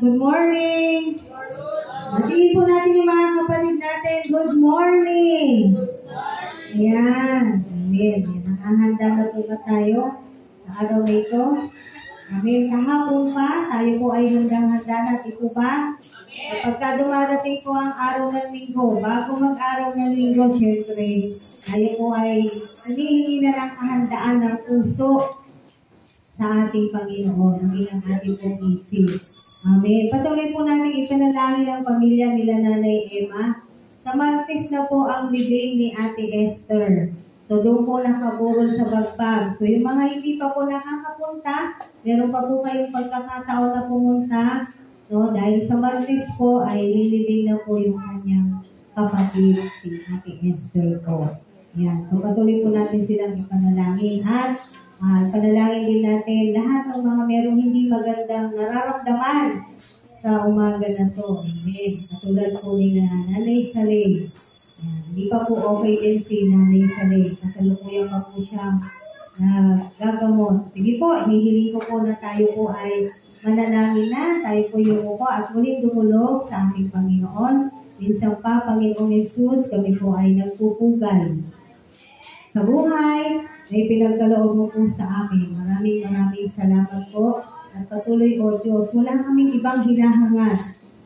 Good morning! Matiin po natin yung mga kapatid natin. Good morning! Ayan. Amen. Nakahanda na po ba tayo sa araw na ito? Amen. Kahapon pa, tayo po ay handang-handa na. Ito ba? Kapag dumarating po ang araw ng linggo, bago mag-araw ng linggo, syempre, tayo po ay nanihingi na ng kahandaan ng puso sa ating Panginoon, bilang ating pong isip. Amen. Patuloy po natin ipanalangin ang pamilya nila Nanay Emma. Sa Martes na po ang libing ni Ate Esther. So doon po nakaburol sa bagbag. So yung mga hindi pa po nakakapunta, meron pa po kayong pagkakataon na pumunta. No? Dahil sa Martes po ay lilibing na po yung kanyang kapatid, si Ate Esther po. Yan. So patuloy po natin silang ipanalangin. At panalangin din natin lahat ng mga merong hindi magandang nararamdaman sa umaga na to. Amen. Katulad po ni Nanay Saleh. Hindi pa po okay din si Nanay Saleh. Kasalukuyan pa po siyang gagamot. Sige po, hihiling ko po na tayo po ay manalangin na. Tayo po yung po at muling dumulog sa aming Panginoon. Minsan pa, Panginoong Yesus, kami po ay nagpupugal sa buhay na ipinagkaloob mo po sa amin. Maraming salamat po. At patuloy o Diyos, wala kaming ibang hinahangad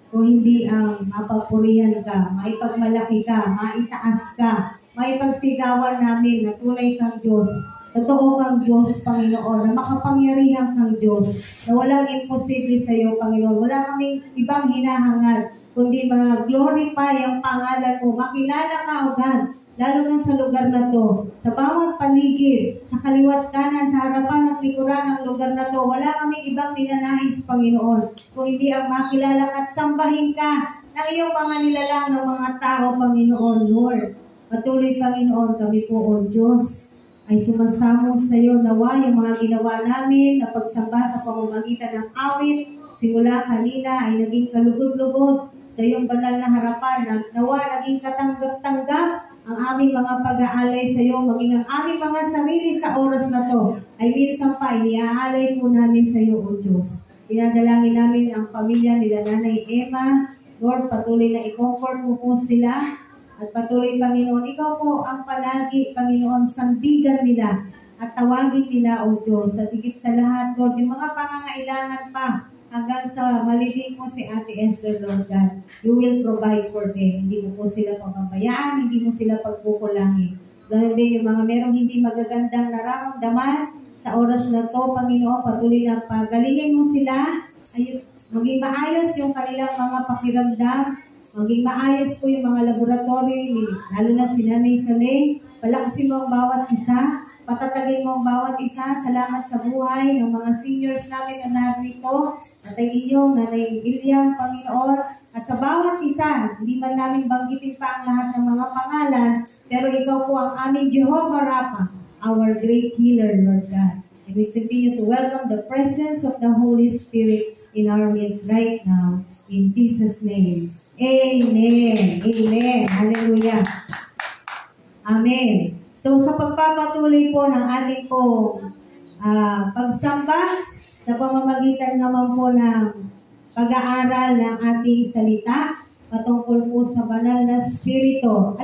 kung hindi ang mapagpurihan ka, maipagmalaki ka, maitaas ka, maipagsigawan namin na tunay kang Diyos. Totoo kang Diyos, Panginoon, na makapangyarihan kang Diyos, na walang imposible sa iyo, Panginoon. Wala kaming ibang hinahangad, kundi ma-glorify ang pangalan mo. Makilala ka, O God, lalo na sa lugar na to, sa bawat paligid, sa kaliwat kanan, sa harapan at likuran ng lugar na to, wala kaming ibang ninanais, Panginoon, kung hindi ang makilala at sambahin ka ng iyong mga nilalang ng mga tao, Panginoon, Lord. Patuloy, Panginoon, kami po, O Diyos, ay sumasamo sa iyo. Nawa yung mga ginawa namin na pagsamba sa pamamagitan ng awit, simula kanina ay naging kalugod-lugod sa iyong banal na harapan. Nawa naging katanggap-tanggap ang aming mga pag-aalay sa iyo, maging ang aming mga sarili sa oras na to, ay minsan pa iniaalay po namin sa iyo, O Diyos. Dinadalangin namin ang pamilya nila Nanay Emma. Lord, patuloy na i-comfort mo po sila. At patuloy, Panginoon, ikaw po ang palagi, Panginoon, sandigan nila at tawagin nila, O Diyos. At higit sa lahat, Lord, yung mga pangangailangan pa, hanggang sa malibing mo si Ate Esther, Lord God, you will provide for them. Hindi mo po sila pababayaan, hindi mo sila pagkukulangin. Ganun din yung mga merong hindi magagandang nararamdaman sa oras na to, Panginoon, patuloy na pagalingin mo sila, ay maging maayos yung kanilang mga pakiramdam, maging maayos po yung mga laboratory, lalo na si Nanay Saleh, palakasin mo ang bawat isa, patatagin mo ang bawat isa. Salamat sa buhay ng mga seniors namin na narito, at ay inyong Nanay William, Panginoon, at sa bawat isa, hindi man namin banggitin pa ang lahat ng mga pangalan, pero ikaw po ang aming Jehovah Rapha, our great healer, Lord God. And we continue to welcome the presence of the Holy Spirit in our midst right now. In Jesus' name. Amen. Amen. Hallelujah. Amen. So sa pagpapatuloy po ng ating pong pagsamba, sa pamamagitan naman po ng pag-aaral ng ating salita, patungkol po sa banal na spirito.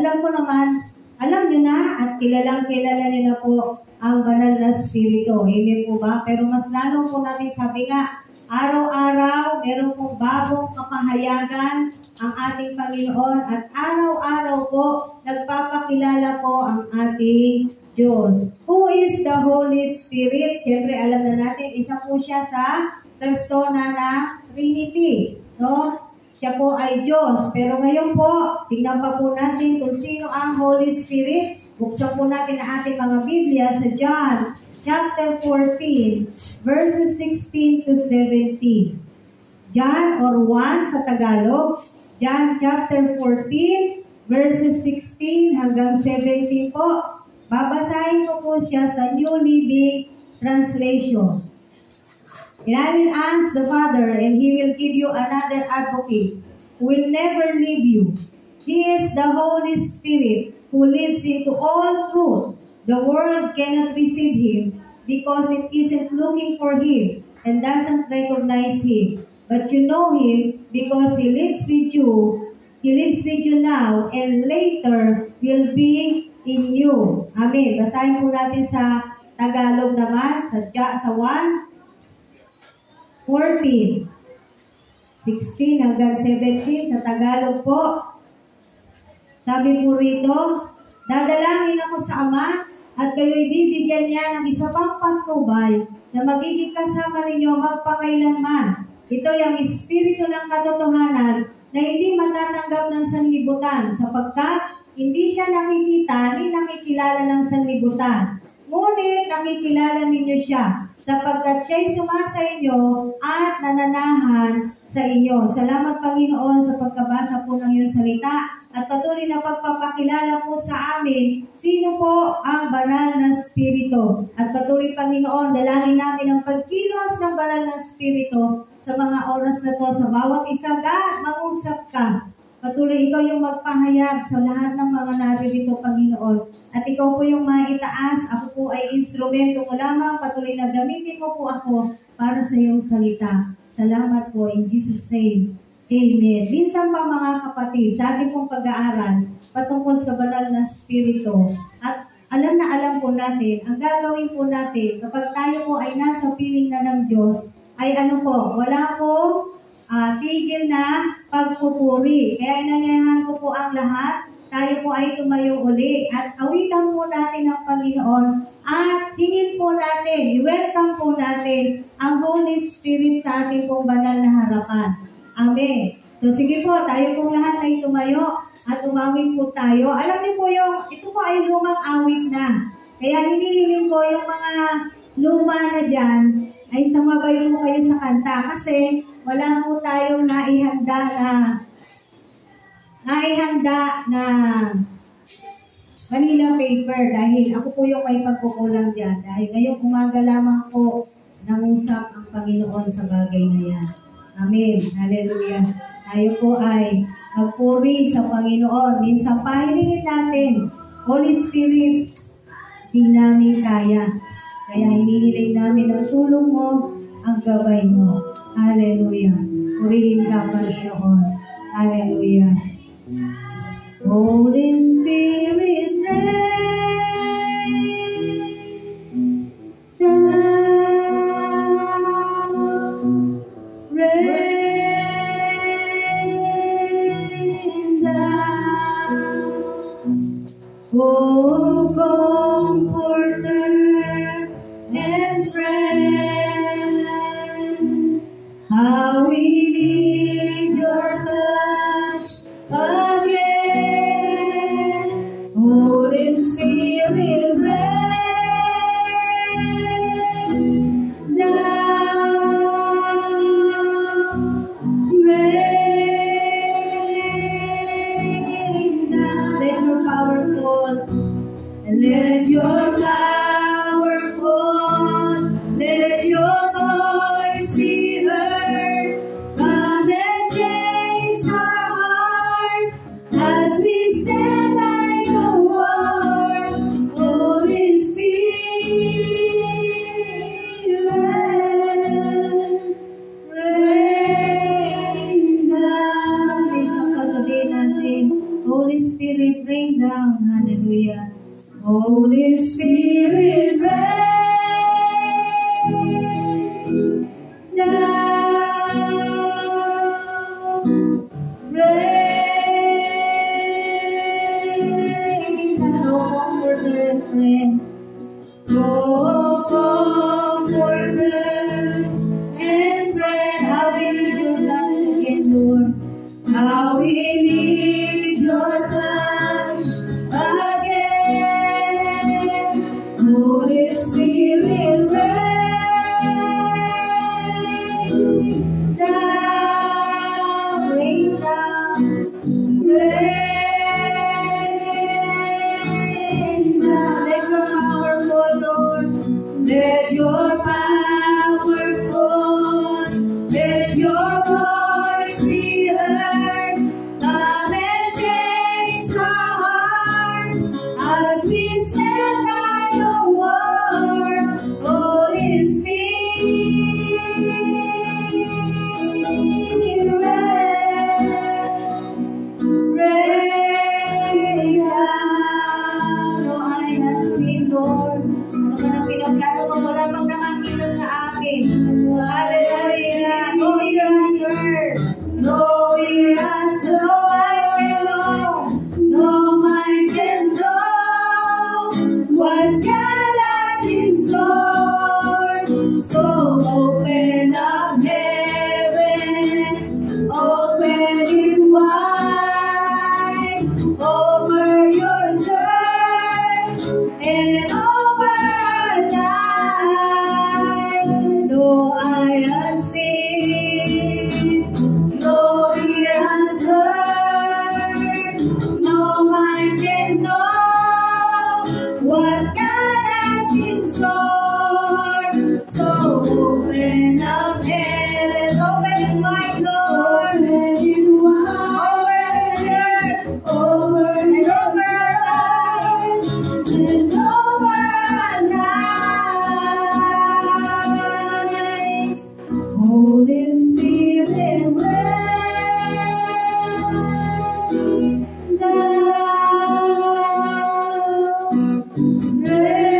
Alam nyo na at kilala niyo na po ang banal na spirito. Amen po ba? Pero mas lalo po natin sabi nga, araw-araw, meron pong bagong kapahayagan ang ating Panginoon at araw-araw po, nagpapakilala po ang ating Diyos. Who is the Holy Spirit? Siyempre, alam na natin, isa po siya sa persona na Trinity. No? Siya po ay Diyos. Pero ngayon po, tingnan pa po natin kung sino ang Holy Spirit. Buksan po natin ang ating mga Biblia sa John chapter 14, verses 16 to 17. John or 1 sa Tagalog. John chapter 14, verses 16 hanggang 17 po. Babasahin ko po siya sa New Living Translation. And I will ask the Father, and He will give you another advocate who will never leave you. He is the Holy Spirit who leads into all truth. The world cannot receive Him because it isn't looking for Him and doesn't recognize Him. but you know Him because He lives with you. He lives with you now and later will be in you. Amen. Basahin po natin sa Tagalog naman, sa 1:14. 16 hanggang 17 sa Tagalog po. Sabi po rito, dadalangin ako sa Ama at kayo'y bibigyan niya ng isa pang patnubay na magiging kasama ninyo magpakailanman. Ito yung Espiritu ng katotohanan na hindi matatanggap ng sanlibutan sapagkat hindi siya nakikita ni nakikilala ng sanlibutan. Ngunit nakikilala ninyo siya sapagkat siya'y sumasa inyo at nananahan sa inyo. Salamat Panginoon sa pagkabasa po ng iyong salita at patuloy na pagpapakilala po sa amin sino po ang banal na Espiritu. At patuloy Panginoon, dalangin namin ang pagkilos ng banal na Espiritu sa mga oras na to, sa bawat isa. God, mangusap ka. Patuloy ikaw yung magpahayag sa lahat ng mga naririto, Panginoon. At ikaw po yung maitaas. Ako po ay instrumento ko lamang. Patuloy na gamitin mo po ako para sa iyong salita. Salamat po in Jesus' name. Amen. Minsan pa mga kapatid, sa ating pong pag-aaral patungkol sa banal na Espiritu. At alam na alam po natin, ang gagawin po natin kapag tayo po ay nasa piling na ng Diyos, ay ano po, wala po tigil na pagpupuri. Kaya inanyayahan ko po ang lahat. Tayo po ay tumayo uli at awitan po natin ang Panginoon at hingin po natin, i-welcome po natin ang Holy Spirit sa ating pong banal na harapan. Amen. So sige po, tayo pong lahat ay tumayo at umawit po tayo. Alam niyo po ito po ay lumang awit na. Kaya hinihiling ko yung mga luma na dyan ay sumabay mo kayo sa kanta kasi wala po tayong naihanda na Manila paper dahil ako po yung may pagkukulang dyan. Dahil ngayong umaga lamang po nangusap ang Panginoon sa bagay na yan. Amen. Hallelujah. Tayo po ay magpuri sa Panginoon. Minsan pahiningin natin, Holy Spirit, di namin kaya. Kaya hinihiling namin ang tulong mo, ang gabay mo. Hallelujah. Purihin ka, Panginoon. Hallelujah. Holy Spirit, rain down, oh Comforter and friend, how we need your touch again. Holy Spirit, rain down, rain down. Let your power fall, and let your power fall, let your voice be heard. Come and change our hearts as we stand by your word. Holy Spirit, rain down. Isang kasabihin natin, Holy Spirit, rain down. Hallelujah. Holy Spirit, rain down, rain down. Oh, comforter and friend. Oh, comforter and friend. How we need your touch again, Lord. How we need your touch again. No ear has no eye will know, no mind can know what God has in store. So open up heaven, open it wide over your church and over our lives. No eye has seen, no ear has heard, no mind can know what God has in store. So open up heaven, open my Lord, and you are over and over our lives, and over our lives. Holy Spirit, rain down, rain down.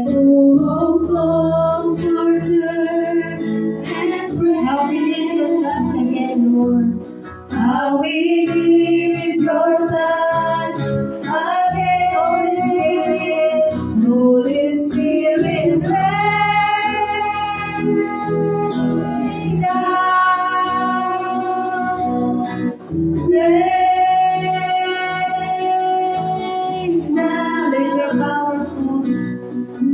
Oh, comforter and friend. How we need your touch again, Lord. How we need your touch again, Holy Spirit, rain down, rain down.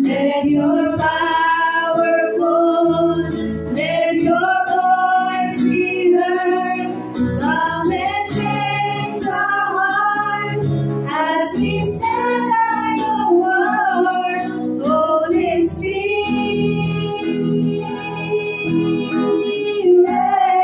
Let your power fall, let your voice be heard. Come and change our hearts as we stand by your word. Holy Spirit, rain down.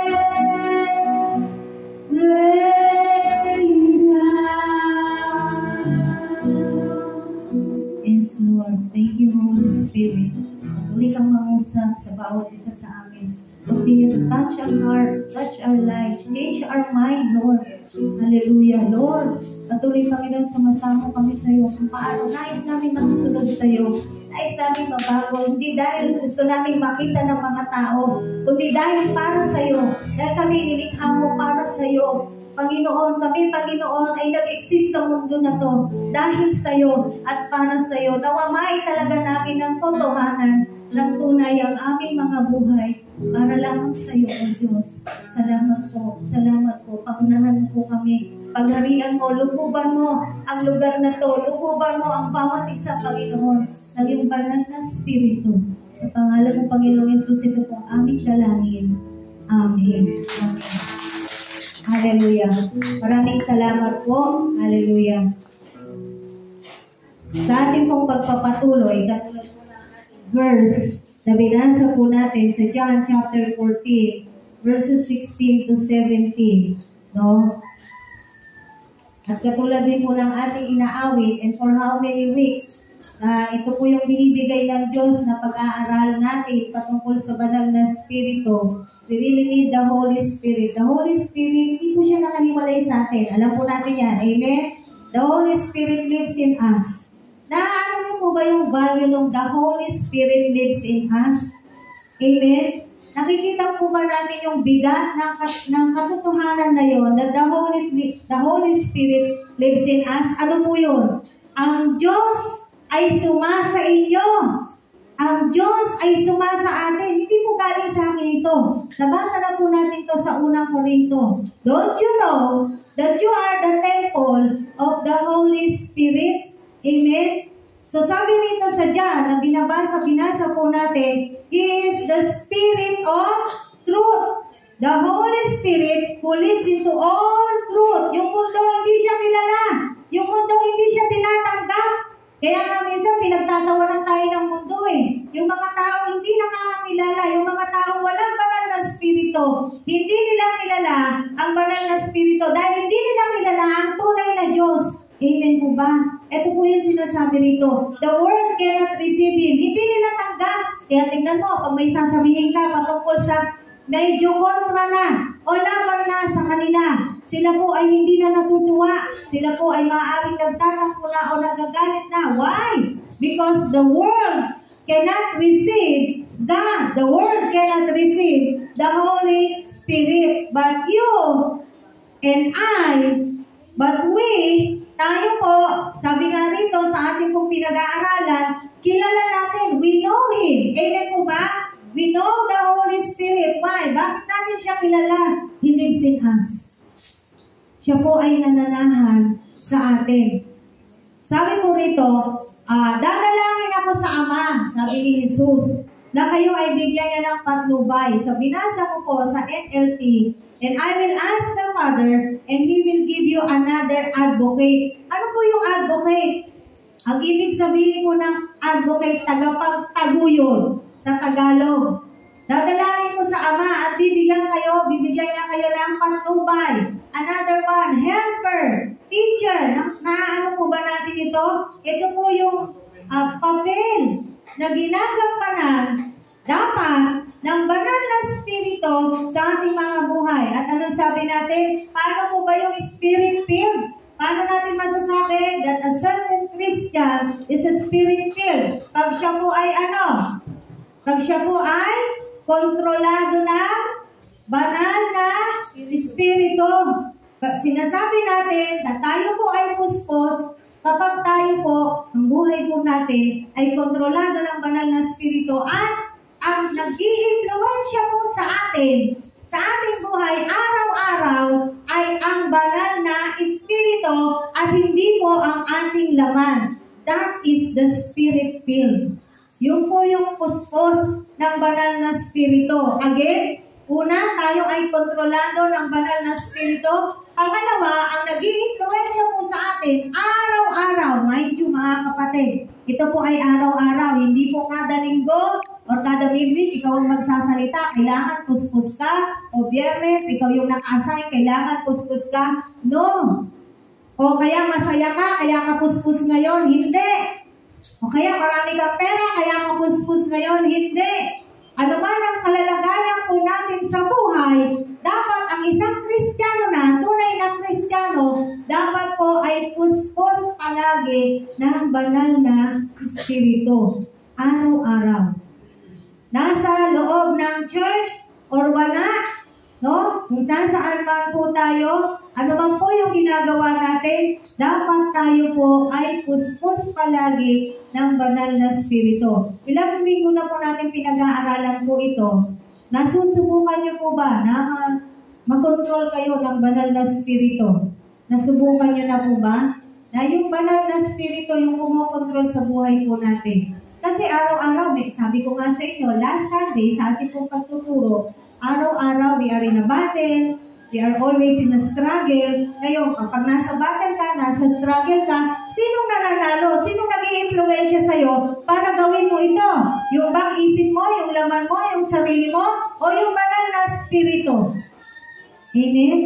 Yes, Lord. Thank you, Holy Spirit. Patuloy kang mangusap sa bawat isa sa amin. Continue to touch our hearts, touch our lives, change our mind, Lord. Hallelujah, Lord. Patuloy, Panginoon, sumasama kami sa iyo kung paano nais namin makasunod sa iyo. Nais namin mabago, hindi dahil gusto namin makita ng mga tao, kundi dahil para sa iyo. Dahil kami nilikha mo para sa iyo. Panginoon, kami, Panginoon, ay nag-exist sa mundo na to dahil sa iyo at para sa iyo. Nawamay talaga namin ng totohanan ng tunay ang aming mga buhay para lamang sa iyo, O Diyos. Salamat po, Pangunahan po kami. Pagharian mo, lukuban mo ang lugar na to, lukuban mo ang bawat isa, Panginoon, ng iyong banal na Espiritu. Sa pangalan ng Panginoong Yesus, ito po ang aming dalangin. Amen. Amen. Hallelujah. Maraming salamat po. Hallelujah. Sa ating pong pagpapatuloy, katulad po ng ating verse na binasa po natin sa John chapter 14, verses 16 to 17. No? At katulad din po ng ating inaawit, and for how many weeks, ito po yung binibigay ng Diyos na pag-aaral natin patungkol sa banal na Espiritu. We really need the Holy Spirit. The Holy Spirit, hindi po siya nakahiwalay sa atin. Alam po natin yan. Amen? The Holy Spirit lives in us. Naano niyo po ba yung value ng the Holy Spirit lives in us? Amen? Nakikita po ba natin yung bigat ng katotohanan na yun that the Holy Spirit lives in us? Ano po yun? Ang Diyos ay sumasa inyo. Ang Diyos ay sumasa atin. Hindi po galing sa akin ito. Nabasa na po natin ito sa unang Korinto. Don't you know that you are the temple of the Holy Spirit? Amen? So sabi rito sa John, na binasa po natin, He is the Spirit of truth. The Holy Spirit who leads into all truth. Yung mundo hindi siya kilala. Yung mundo hindi siya tinatanggap. Kaya nga minsan pinagtatawanan tayo ng mundo eh. Yung mga tao hindi nakakakilala, yung mga tao walang banal na Espiritu, hindi nila kilala ang banal na Espiritu dahil hindi nila kilala ang tunay na Diyos. Amen po ba? Ito po yung sinasabi rito. The world cannot receive Him. Hindi nila tanggap. Kaya tingnan mo, pag may sasabihin ka patungkol sa medyo kontra na o laban na sa kanila, sila po ay hindi na natutuwa. Sila po ay maaaring nagtatampo na o nagagalit na. Why? Because the world cannot receive God. The world cannot receive the Holy Spirit. But you and tayo po, sabi nga rito sa ating pong pinag-aaralan, kilala natin, we know Him. Amen po ba? We know the Holy Spirit. Why? Bakit natin siya kilala? He lives in us. Siya po ay nananahan sa atin. Sabi po rito, dadalangin ako sa Ama, sabi ni Jesus, na kayo ay bigyan niya ng patnubay. So binasa ko po sa NLT, and I will ask the Father, and He will give you another advocate. Ano po yung advocate? Ang ibig sabihin po ng advocate, tagapagtaguyod sa Tagalog. Dadalangin ko sa Ama at bibigyan niya kayo ng patnubay. Another one, helper, teacher. Ano po ba natin ito? Ito po yung papel na ginagampanan dapat ng banal na spirito sa ating mga buhay. At ano sabi natin? Paano po ba yung spirit-filled? Paano natin masasabi that a certain Christian is a spirit-filled? Pag siya po ay Pag siya po ay kontrolado ng banal na spirito. Sinasabi natin na tayo po ay puspos kapag tayo po, ang buhay po natin ay kontrolado ng banal na spirito at ang nag-i-influensya po sa ating buhay araw-araw ay ang banal na espiritu at hindi po ang ating laman. That is the spirit filled. Yun po yung puspos ng banal na spiritu. Again, una, tayo ay kontrolado ng banal na spiritu. Pangalawa, ang nag-i-influensya po sa atin araw-araw. Mind you mga kapatid, ito po ay araw-araw. Hindi po kada linggo o kada midweek ikaw ang magsasalita. Kailangan puspos ka. O Biyernes, ikaw yung naka-assign. Kailangan puspos ka. No. O kaya masaya ka, kaya ka puspos ngayon. Hindi. O kaya marami kang pera, kaya ka puspos ngayon. Hindi. Ano man ang kalalagayan po natin sa buhay, dapat ang isang Kristiyano na, tunay na Kristiyano, dapat po ay puspos palagi ng banal na Espiritu. Araw-araw. Nasa loob ng church or wala, no? Kung nasaan man po tayo, ano man po yung ginagawa natin, dapat tayo po ay puspos palagi ng banal na Espiritu. Ilang linggo na po natin pinag-aaralan po ito. Nasusubukan niyo po ba na makontrol kayo ng banal na Espiritu? Nasubukan niyo na po ba? Na yung banal na Espiritu yung kumokontrol sa buhay po natin. Kasi araw-araw, sabi ko nga sa inyo, last Sunday, sa ating pong pagtuturo, araw-araw, we are in a battle, we are always in a struggle. Ngayon, kapag nasa battle ka, nasa struggle ka, sinong nananalo? Sinong nag-i-influensya sa'yo para gawin mo ito? Yung bang isip mo, yung laman mo, yung sarili mo, o yung banal na spirito? Amen?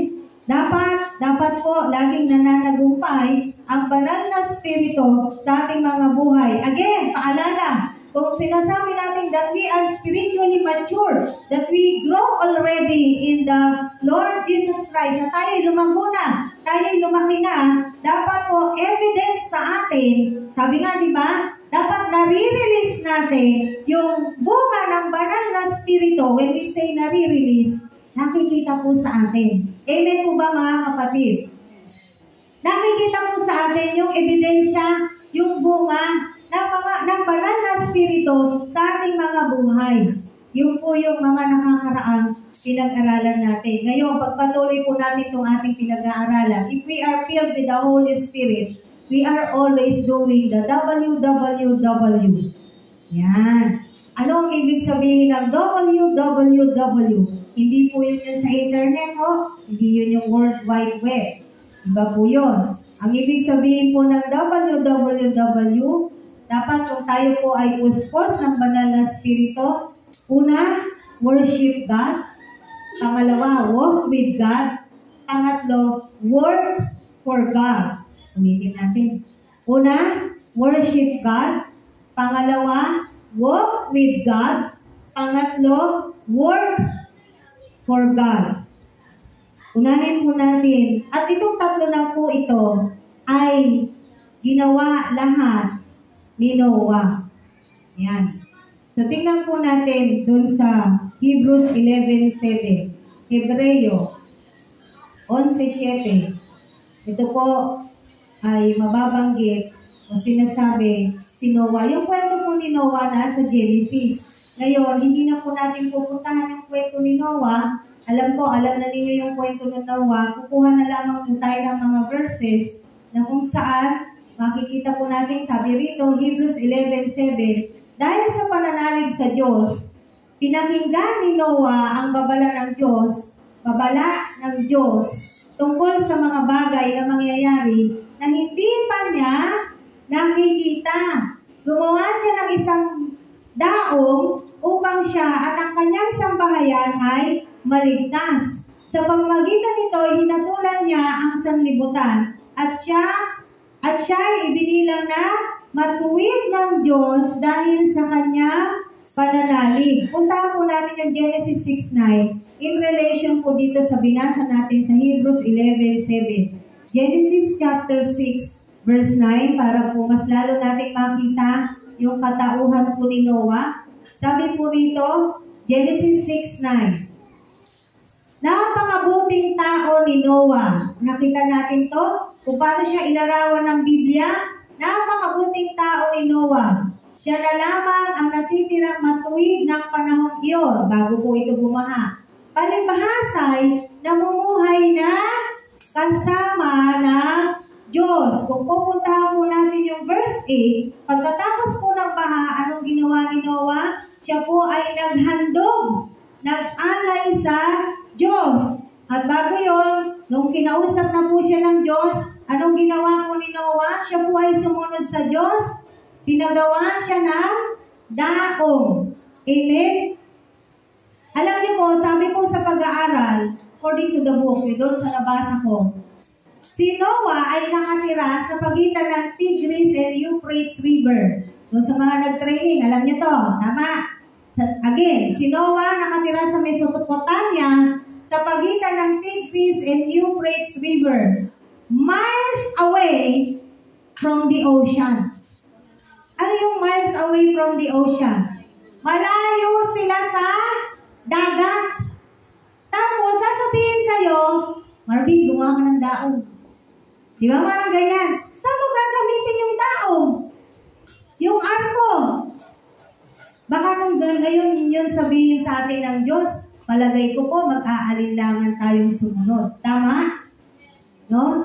Dapat po, laging nananagumpay ang banal na spirito sa ating mga buhay. Again, paalala, kung sinasabi natin that we are spiritually mature, that we grow already in the Lord Jesus Christ, na tayo'y lumago na, tayo'y lumaki na, dapat po evident sa atin, sabi nga diba, dapat nare-release natin yung bunga ng banal na spirito. When we say nare-release, nakikita po sa atin. Amen po ba mga kapatid? Nakikita po sa atin yung ebidensya, yung bunga ng banal na spirito sa ating mga buhay. Yun po yung mga nakakaraang pinag-aralan natin. Ngayon, pagpatuloy po natin itong ating pinag-aaralan. If we are filled with the Holy Spirit, we are always doing the WWW. Yan. Ano ang ibig sabihin ng WWW? Hindi po yun sa internet, ho? Hindi yun yung World Wide Web. Iba po yun. Ang ibig sabihin po ng WWW, dapat kung tayo po ay puspos ng banal na spirito, una, worship God. Pangalawa, walk with God. Pangatlo, work for God. Ulitin natin. Una, worship God. Pangalawa, walk with God. Pangatlo, work for God. Unahin po natin. At itong tatlo na po ito ay ginawa lahat ni Noah. Yan. So, tingnan po natin dun sa Hebrews 11:7. Hebreo 11:7. Ito po ay mababanggit o sinasabi si Noah. Yung kwento po ni Noah na sa Genesis. Ngayon, hindi na po natin pupuntahan yung kwento ni Noah. Alam na ninyo yung kwento ng Noah. Kukuha na lamang po tayo ng mga verses na kung saan makikita po natin, sabi rito, Hebrews 11:7, dahil sa pananalig sa Diyos, pinakinggan ni Noah ang babala ng Diyos tungkol sa mga bagay na mangyayari na hindi pa niya nakikita. Gumawa siya ng isang daong upang siya at ang kanyang sambahayan ay maligtas. Sa pamamagitan nito, hinatulan niya ang sanlibutan at siya ay ibinilang na matuwid ng Diyos dahil sa kanyang pananalig. Puntahan po natin yung Genesis 6:9 in relation po dito sa binasa natin sa Hebrews 11:7. Genesis chapter 6 verse 9 para po mas lalo natin makita yung katauhan po ni Noah. Sabi po rito, Genesis 6:9. Napakabuting tao ni Noah. Nakita natin to kung paano siya inarawan ng Biblia. Napakabuting tao ni Noah. Siya na lamang ang natitirang matuwid ng panahong iyon bago po ito bumaha. Palibhasay, namumuhay na kasama ng Diyos. Kung pupuntahan po natin yung verse 8, pagkatapos po ng baha, anong ginawa ni Noah? Siya po ay naghandog, nag-alay sa Diyos. At bago yun, nung kinausap na po siya ng Diyos, anong ginawa po ni Noah? Siya po ay sumunod sa Diyos. Pinagawa siya ng daong. Amen? Alam niyo po, sabi po sa pag-aaral, according to the book, doon sa nabasa ko, si Noah ay nakatira sa pagitan ng Tigris and Euphrates River. Doon sa mga nag-training, alam niyo to, tama? Again, si Noah nakatira sa Mesopotamia sa pagitan ng Tigris and Euphrates River, miles away from the ocean. Ano yung miles away from the ocean? Malayo sila sa dagat. Tapos, sasabihin sa'yo, Marvin, gumawa ka ng daong. Di ba parang ganyan? Saan mo gagamitin yung daong? Yung arko. Baka kung ngayon yun sabihin sa atin ng Diyos, palagay ko po mag-aalinlangan tayong sumunod. Tama? No?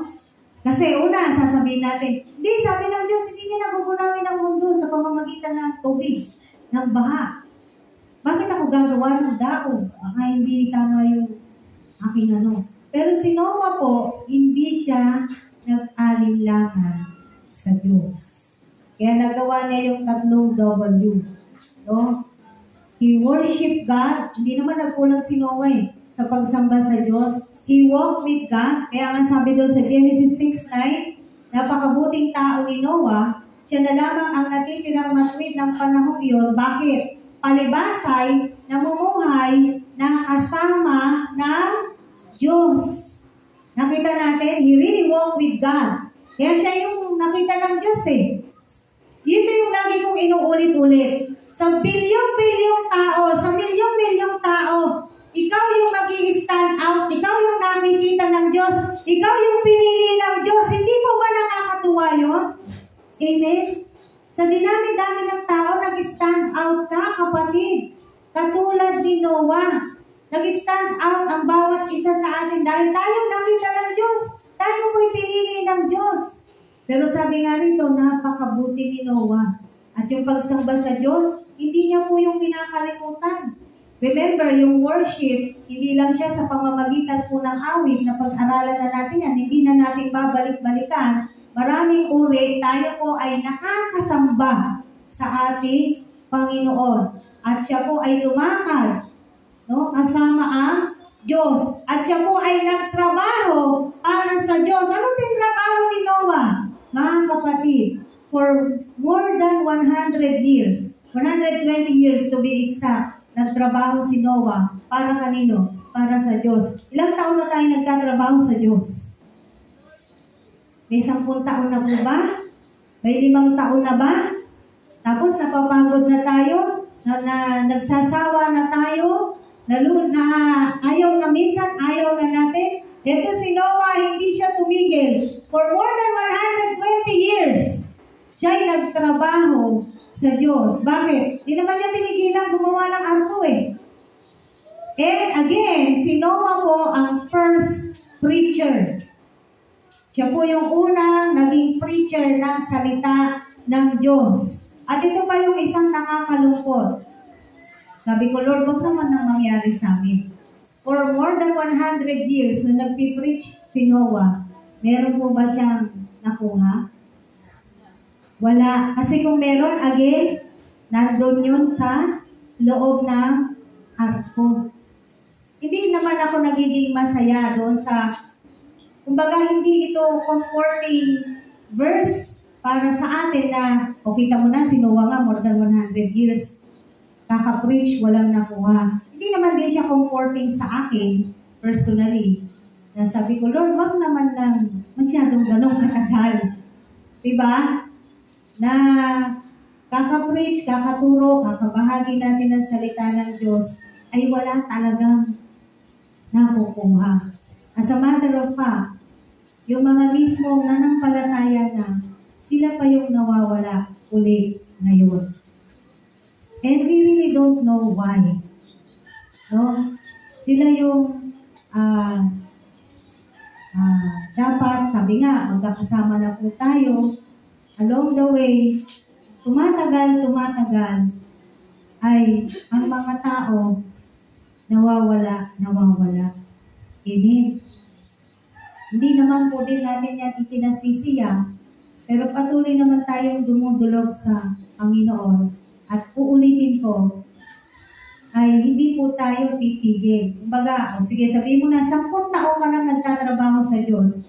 Kasi una, sasabihin natin, hindi, sabi ng Diyos, hindi niya nagugunawin ang mundo sa pamamagitan ng tubig, ng baha. Bakit ako gagawa ng daong? Baka hindi tama yung aking ano. Pero si Noah po, hindi siya nag-alinlangan sa Diyos. Kaya nagawa niya yung tatlong W. No? He worshiped God. Hindi naman nagkulang si Noah sa pagsamba sa Diyos. He walked with God. Kaya nga sabi doon sa Genesis 6:9, napakabuting tao ni Noah, siya na lamang ang natitirang matuwid ng panahong iyon. Bakit? Palibasay, namumuhay ng kasama ng Diyos. Nakita natin, he really walked with God. Kaya siya yung nakita ng Diyos eh. Ito yung lagi kong inuulit-ulit. Sa bilyong-bilyong tao, sa milyong-milyong tao, ikaw yung mag-i-stand out, ikaw yung nakikita ng Diyos, ikaw yung pinili ng Diyos. Hindi po ba nakakatuwa yun? Amen? Sa dinami-dami ng tao, nag-stand out ka, kapatid. Katulad ni Noah. Nag-stand out ang bawat isa sa atin dahil tayo nakita ng Diyos. Tayo po'y pinili ng Diyos. Pero sabi nga rito, napakabuti ni Noah. At yung pagsamba sa Diyos, hindi niya po yung kinakalimutan. Remember, yung worship, hindi lang siya sa pamamagitan po ng awit na pag-aralan na natin yan, hindi na natin babalik-balikan. Maraming uri, tayo po ay nakakasamba sa ating Panginoon. At siya po ay lumakad, no, kasama ang Diyos. At siya po ay nagtrabaho para sa Diyos. Anong tinrabaho ni Noah? Mga kapatid, for more than 100 years, 120 years to be exact, nagtrabaho si Noah. Para kanino? Para sa Diyos. Ilang taon na tayo nagtatrabaho sa Diyos? May 10 taon na po ba? May 5 taon na ba? Tapos napapagod na tayo? na nagsasawa na tayo, na ayaw na minsan, ayaw na natin. Ito si Noah, hindi siya tumigil. For more than 120 years, siya'y nagtrabaho sa Diyos. Bakit? Hindi naman niya tinigilan gumawa ng arko eh. And again, si Noah po ang first preacher. Siya po yung unang naging preacher ng salita ng Diyos. At ito pa yung isang nakakalungkot. Sabi ko, Lord, wag naman nang mangyari sa amin. For more than 100 years na nagpipreach si Noah, meron po ba siyang nakuha? Wala. Kasi kung meron, again, nandun yun sa loob ng arko. Hindi naman ako nagiging masaya doon sa, kumbaga hindi ito comforting verse para sa atin na, o kita mo na, si Noah nga, more than 100 years, kaka-preach, walang nakuha. Hindi naman din siya comforting sa akin, personally. Na sabi ko, Lord, wag naman lang masyadong ganong katagal. Diba? Na kaka-preach, kakaturo, kakabahagi natin ng salita ng Diyos, ay wala talagang nakukuha. As a matter of fact, yung mga mismong nanampalataya na, sila pa yung nawawala ulit ngayon. And we really don't know why. No? Sila yung dapat, sabi nga, magkakasama na po tayo. Along the way, tumatagal, ay ang mga tao nawawala. Amen. Hindi naman po din natin yan itinasisiya, pero patuloy naman tayong dumudulog sa Panginoon. At uulitin ko, ay hindi po tayo titigil. Kumbaga, sige, sabihin mo na, 10 taon ka nang nagtatrabaho sa Diyos.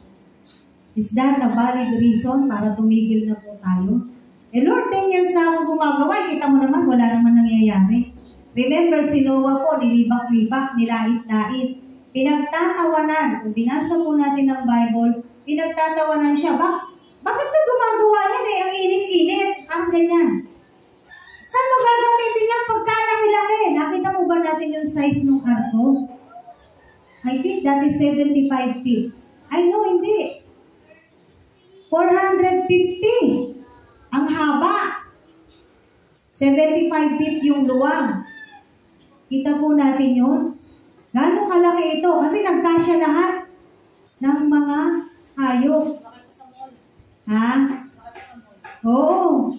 Is that a valid reason para tumigil na po tayo? Eh Lord, 10 years na akong gumagawa, kita mo naman, wala naman nangyayari. Remember, si Noah po, nilibak-libak, nilait-lait. Pinagtatawanan, kung binasa po natin ng Bible, pinagtatawanan siya. Bakit na gumagawa yan eh? Ang init-init. Ang ganyan. Saan mo gagamitin yan pagka laki-laki? Nakita mo ba natin yung size ng arko? I think that is 75 feet. I know, hindi. 450 ang haba. 75 feet yung luwang. Kita po natin yun. Gano'ng kalaki ito? Kasi nagkasya lahat ng mga hayop. Ha? Oo.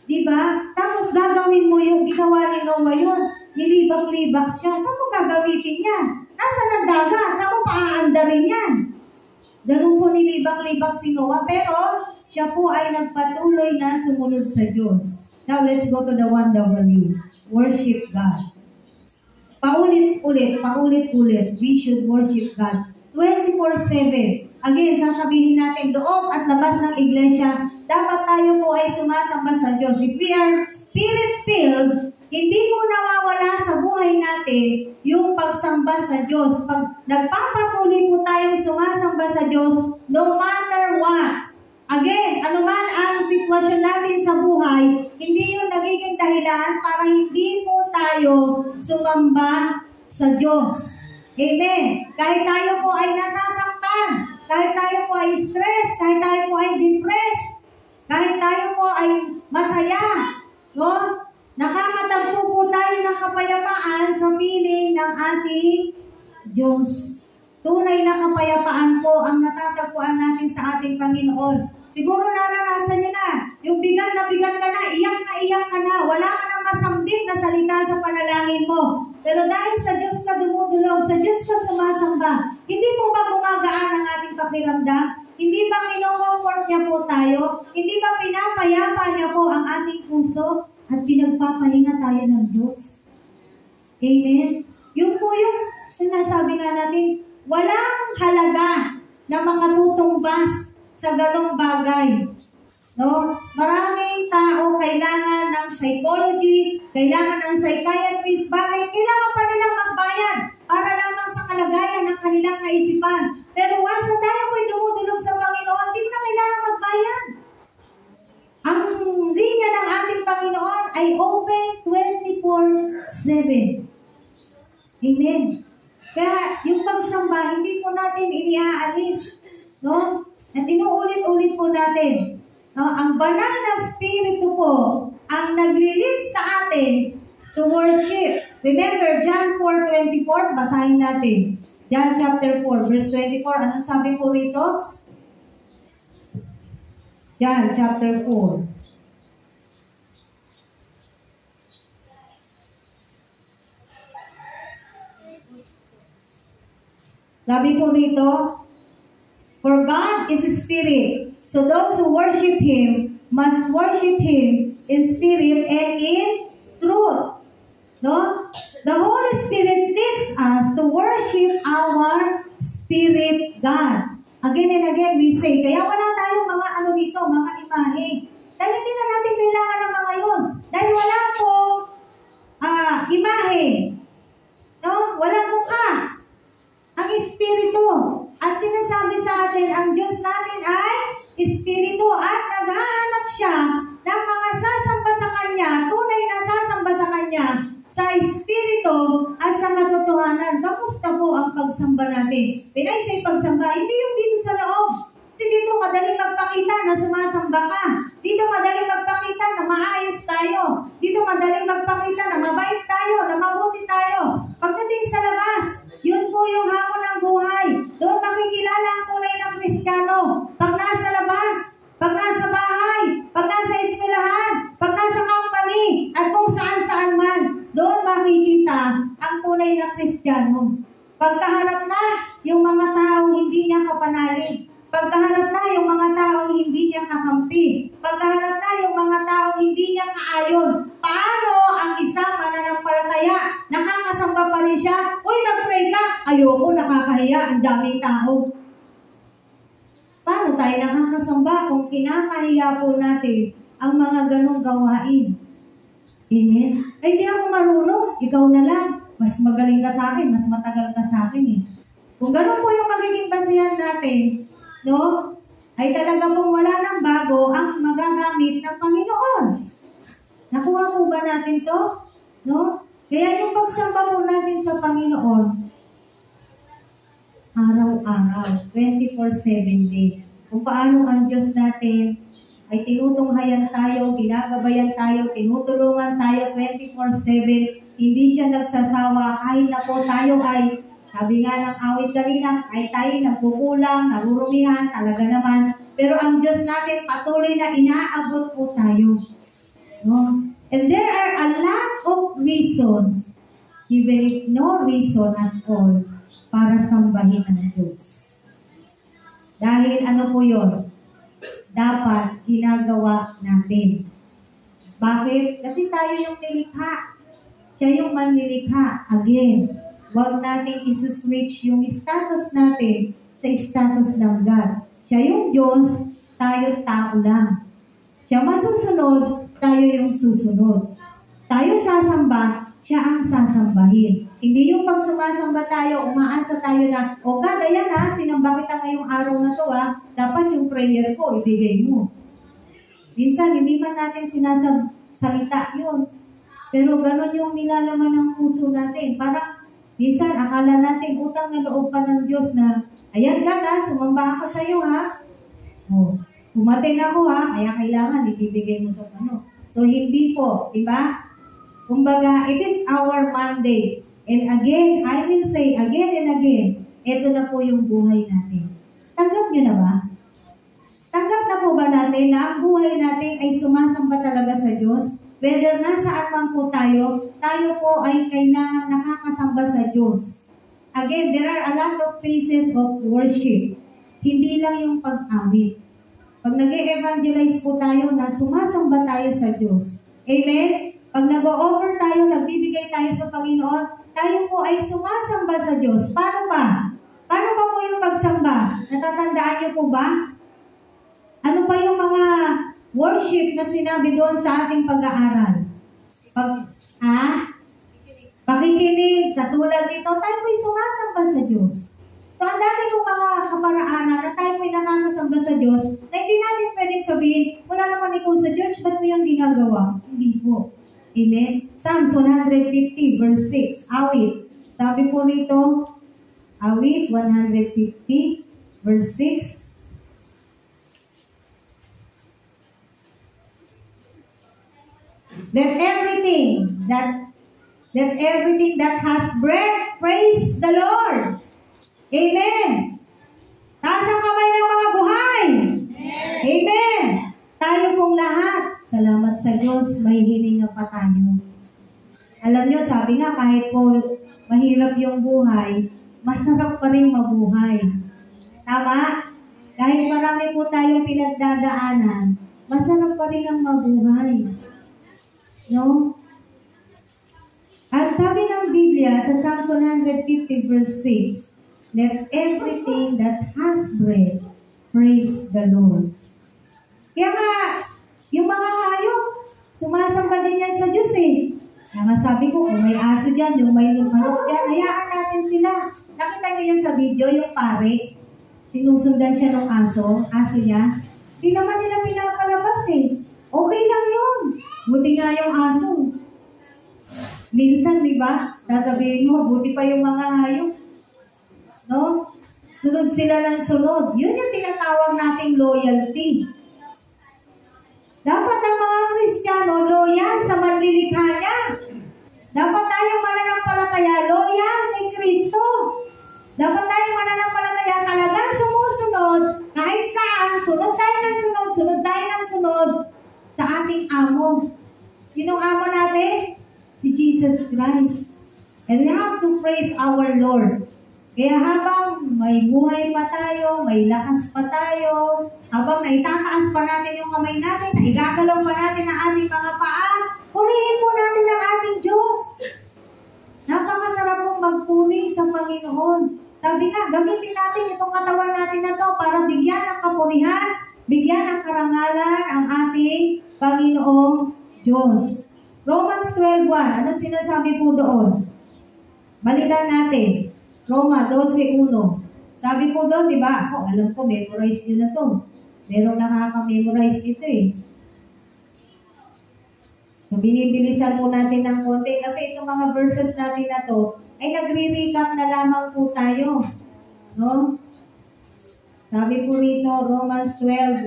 Diba? Tapos gagawin mo yung ginawa ni Noah yun. Nilibak-libak siya. Saan mo gagamitin yan? Nasa ng dagat. Saan mo paaandarin yan? Ganun po nilibak-libak si Noah. Pero siya po ay nagpatuloy na sumunod sa Diyos. Now let's go to the 1W. Worship God. Paulit-ulit. We should worship God. 24/7. Again, sasabihin natin loob at labas ng iglesia, dapat tayo po ay sumasamba sa Diyos. If we are spirit-filled, hindi po nawawala sa buhay natin yung pagsamba sa Diyos. Pag nagpapatuloy po tayong sumasamba sa Diyos, no matter what. Again, anuman ang sitwasyon natin sa buhay, hindi yung nagiging dahilan para hindi po tayo sumamba sa Diyos. Amen. Kahit tayo po ay nasasaktan, kahit tayo po ay stress, kahit tayo po ay depressed, kahit tayo po ay masaya, no? Nakakatagpo po tayo ng kapayapaan sa piling ng ating Diyos. Tunay na kapayapaan po ang natatagpuan natin sa ating Panginoon. Siguro naranasan niyo na, yung bigat ka na, iyak ka na, wala ka nang masambit na salita sa panalangin mo. Pero dahil sa Diyos ka dumudulog, sa Diyos ka sumasamba, hindi po ba gumagaan ang ating pakiramdam? Hindi ba kino-comfort niya po tayo? Hindi ba pinapayapa niya po ang ating puso? At pinagpapahinga tayo ng Diyos? Amen? Yung po yung sinasabi nga natin, walang halaga na mga tutumbas sa ganong bagay. No? Maraming tao kailangan ng psychology, kailangan ng psychiatrist, bakit? Kailangan pa nilang magbayad para lamang sa kalagayan ng kanilang kaisipan. Pero once na tayo po'y dumudulog sa Panginoon, hindi mo na kailangan magbayad. Ang linya ng ating Panginoon ay open 24/7. 24/7. Amen. Kaya yung pagsamba, hindi po natin iniaalis. No? At inuulit-ulit po natin. No? Ang banal na spirito po, ang nagli-lead sa atin to worship. Remember, John 4:24, basahin natin. John chapter 4, verse 24. Anong sabi po rito? John chapter 4. Sabi po rito, for God is a spirit, so those who worship Him must worship Him in spirit and in truth. No? The Holy Spirit leads us to worship our spirit God. Again and again, we say, kaya wala tayong mga ano dito, mga imahe. Dahil hindi na natin kailangan ng mga yun. Dahil wala po imahe. No? Walang mukha. Ang Espiritu. At sinasabi sa atin, ang Diyos natin ay Espiritu at naghahanap siya ng mga sasamba sa Kanya, tunay na sasamba sa Kanya, sa Espiritu at sa katotohanan. Kamusta po ang pagsamba natin? Pinay sa pagsamba, hindi yung dito sa loob. Kasi dito madaling magpakita na sumasamba ka. Dito madaling magpakita na maayos tayo. Dito madaling magpakita na mabait tayo, na mabuti tayo. Pagdating sa labas, yun po yung hamon ng buhay. Doon makikilala ang tunay ng Kristiyano. Pag nasa labas, pag nasa bahay, pag nasa eskwelahan, pag nasa company, at kung saan-saan man, doon makikita ang tunay na Kristiyano. Pagkaharap na yung mga taong hindi niya kapanalig. Pagkaharap na yung mga taong hindi niya kakampi. Pagkaharap na yung mga taong hindi niya kaayon. Paano ang isang mananampalataya? Nakakasamba pa rin siya. Uy, nag-pray ka. Ayoko, nakakahiya. Ang daming tao. Paano tayo nakakasamba kung kinakahiya po natin ang mga ganong gawain? Amen? Ay, di ako marunong. Ikaw na lang. Mas magaling ka sa akin. Mas matagal ka sa akin eh. Kung ganon po yung magiging basihan natin, no? Ay talaga pong wala ng bago ang magagamit ng Panginoon. Nakuha po ba natin to? No? Kaya yung pagsamba po natin sa Panginoon, araw-araw, 24/7 day. Kung paano ang Diyos natin ay tinutunghayan tayo, ginagabayan tayo, tinutulungan tayo 24/7. Hindi siya nagsasawa kahit na po tayo ay sabi nga ng awit kanina, ay tayo nagkukulang, narurumihan, talaga naman. Pero ang Diyos natin patuloy na inaabot po tayo. No? And there are a lot of reasons, even if no reason at all, para sambahin ang Diyos. Dahil ano po yun? Dapat ginagawa natin. Bakit? Kasi tayo yung nilikha. Siya yung manlilikha. Again, huwag natin isuswitch yung status natin sa status ng God. Siya yung Diyos, tayo tao lang. Siya masusunod, tayo yung susunod. Tayo sasamba, siya ang sasambahin. Hindi yung pag sumasamba tayo, umaasa tayo na, o God, ayan ha, sinamba kita ngayong araw na to ha, dapat yung prayer ko, ibigay mo. Minsan, hindi man natin sinasalita yun. Pero gano'n yung nilalaman ng puso natin. Parang, minsan, akala natin utang na loob pa ng Diyos na, ayan God ha, sumamba ako sa iyo ha. O, pumating ako ha, kaya kailangan ibibigay mo ito ano. So, hindi po, di ba? Kumbaga, it is our mandate. And again, I will say again and again, ito na po yung buhay natin. Tanggap niyo na ba? Tanggap na po ba natin na ang buhay natin ay sumasamba talaga sa Diyos? Whether nasaan man po tayo po ay kailangan nakakasamba sa Diyos. Again, there are a lot of phases of worship. Hindi lang yung pag-awit. Pag nag-e-evangelize po tayo na sumasamba tayo sa Diyos. Amen? Pag nag-o-offer tayo, nagbibigay tayo sa Panginoon, tayo po ay sumasamba sa Diyos. Paano pa? Paano pa po yung pagsamba? Natatandaan niyo po ba? Ano pa yung mga worship na sinabi doon sa ating pag-aaral? Pakikinig, katulad nito, tayo po'y sumasamba sa Diyos. So, ang dami kong mga kaparaanan na tayo po'y nakakasamba sa Diyos na hindi natin pwedeng sabihin, wala naman ikaw sa church, ba't mo yung ginagawa? Hindi po. Amen? Psalms 150 verse 6. Awit. Sabi po nito, Awit 150 verse 6. Let everything that has breath praise the Lord. Amen. Taas ang kamay ng mga buhay. Amen. Tayo pong lahat. Salamat sa Diyos, may hininga pa tayo. Alam nyo, sabi nga, kahit po mahirap yung buhay, masarap pa rin mabuhay. Tama? Kahit marami po tayong pinagdadaanan, masarap pa rin ang mabuhay. No? At sabi ng Biblia sa Psalms 150 verse 6, let everything that has breath praise the Lord. Kaya nga, yung mga hayop, sumasamba din yan sa Diyos eh. Kaya nga sabi ko, kung may aso dyan, yung may manok dyan, hayaan natin sila. Nakita niyo yan sa video, yung pare, sinusundan siya ng aso niya. Hindi naman nila pinapalabas eh. Okay lang yun. Buti nga yung aso. Minsan, di ba? Sasabihin mo, buti pa yung mga hayop. No? Sunod sila ng sunod. Yun yung tinatawag nating loyalty. Dapat ang mga Kristiyano loyal sa manlilikha niya. Dapat tayong mananampalataya loyal kay Kristo. Dapat tayong mananampalataya talagang sumusunod kahit saan. Sunod tayo ng sunod sa ating amo. Sinong amo natin? Si Jesus Christ. And we have to praise our Lord. Kaya habang may buhay pa tayo, may lakas pa tayo, habang naitataas pa natin yung kamay natin, naigagalaw pa natin ang ating mga paa, purihin po natin ang ating Diyos. Napakasarap pong magpuri sa Panginoon. Sabi nga, gamitin natin itong katawan natin na to para bigyan ng kapurihan, bigyan ng karangalan ang ating Panginoong Diyos. Romans 12:1, ano sinasabi po doon? Balikan natin. Roma 12:1. Sabi po doon, di ba? Ako, alam ko, memorize nyo na to. Merong nakaka-memorize ito eh. So, binibilisan po natin ng konti kasi itong mga verses natin na to ay nagre-recap na lamang po tayo. No? Sabi po rito, Romans 12:1.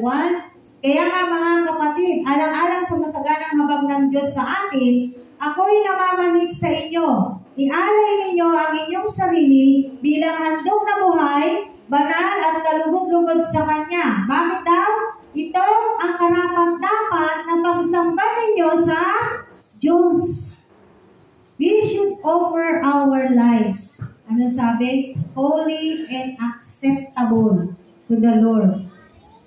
Kaya nga mga kapatid, alang-alang sa masaganang habag ng Diyos sa atin, ako'y namamanhik sa inyo. Ialay ninyo ang inyong sarili bilang handog na buhay, banal at kalugod-lugod sa Kanya. Bakit daw? Ito ang karapat-dapat na pagsasamba ninyo sa Diyos. We should offer our lives. Ano sabi? Holy and acceptable to the Lord.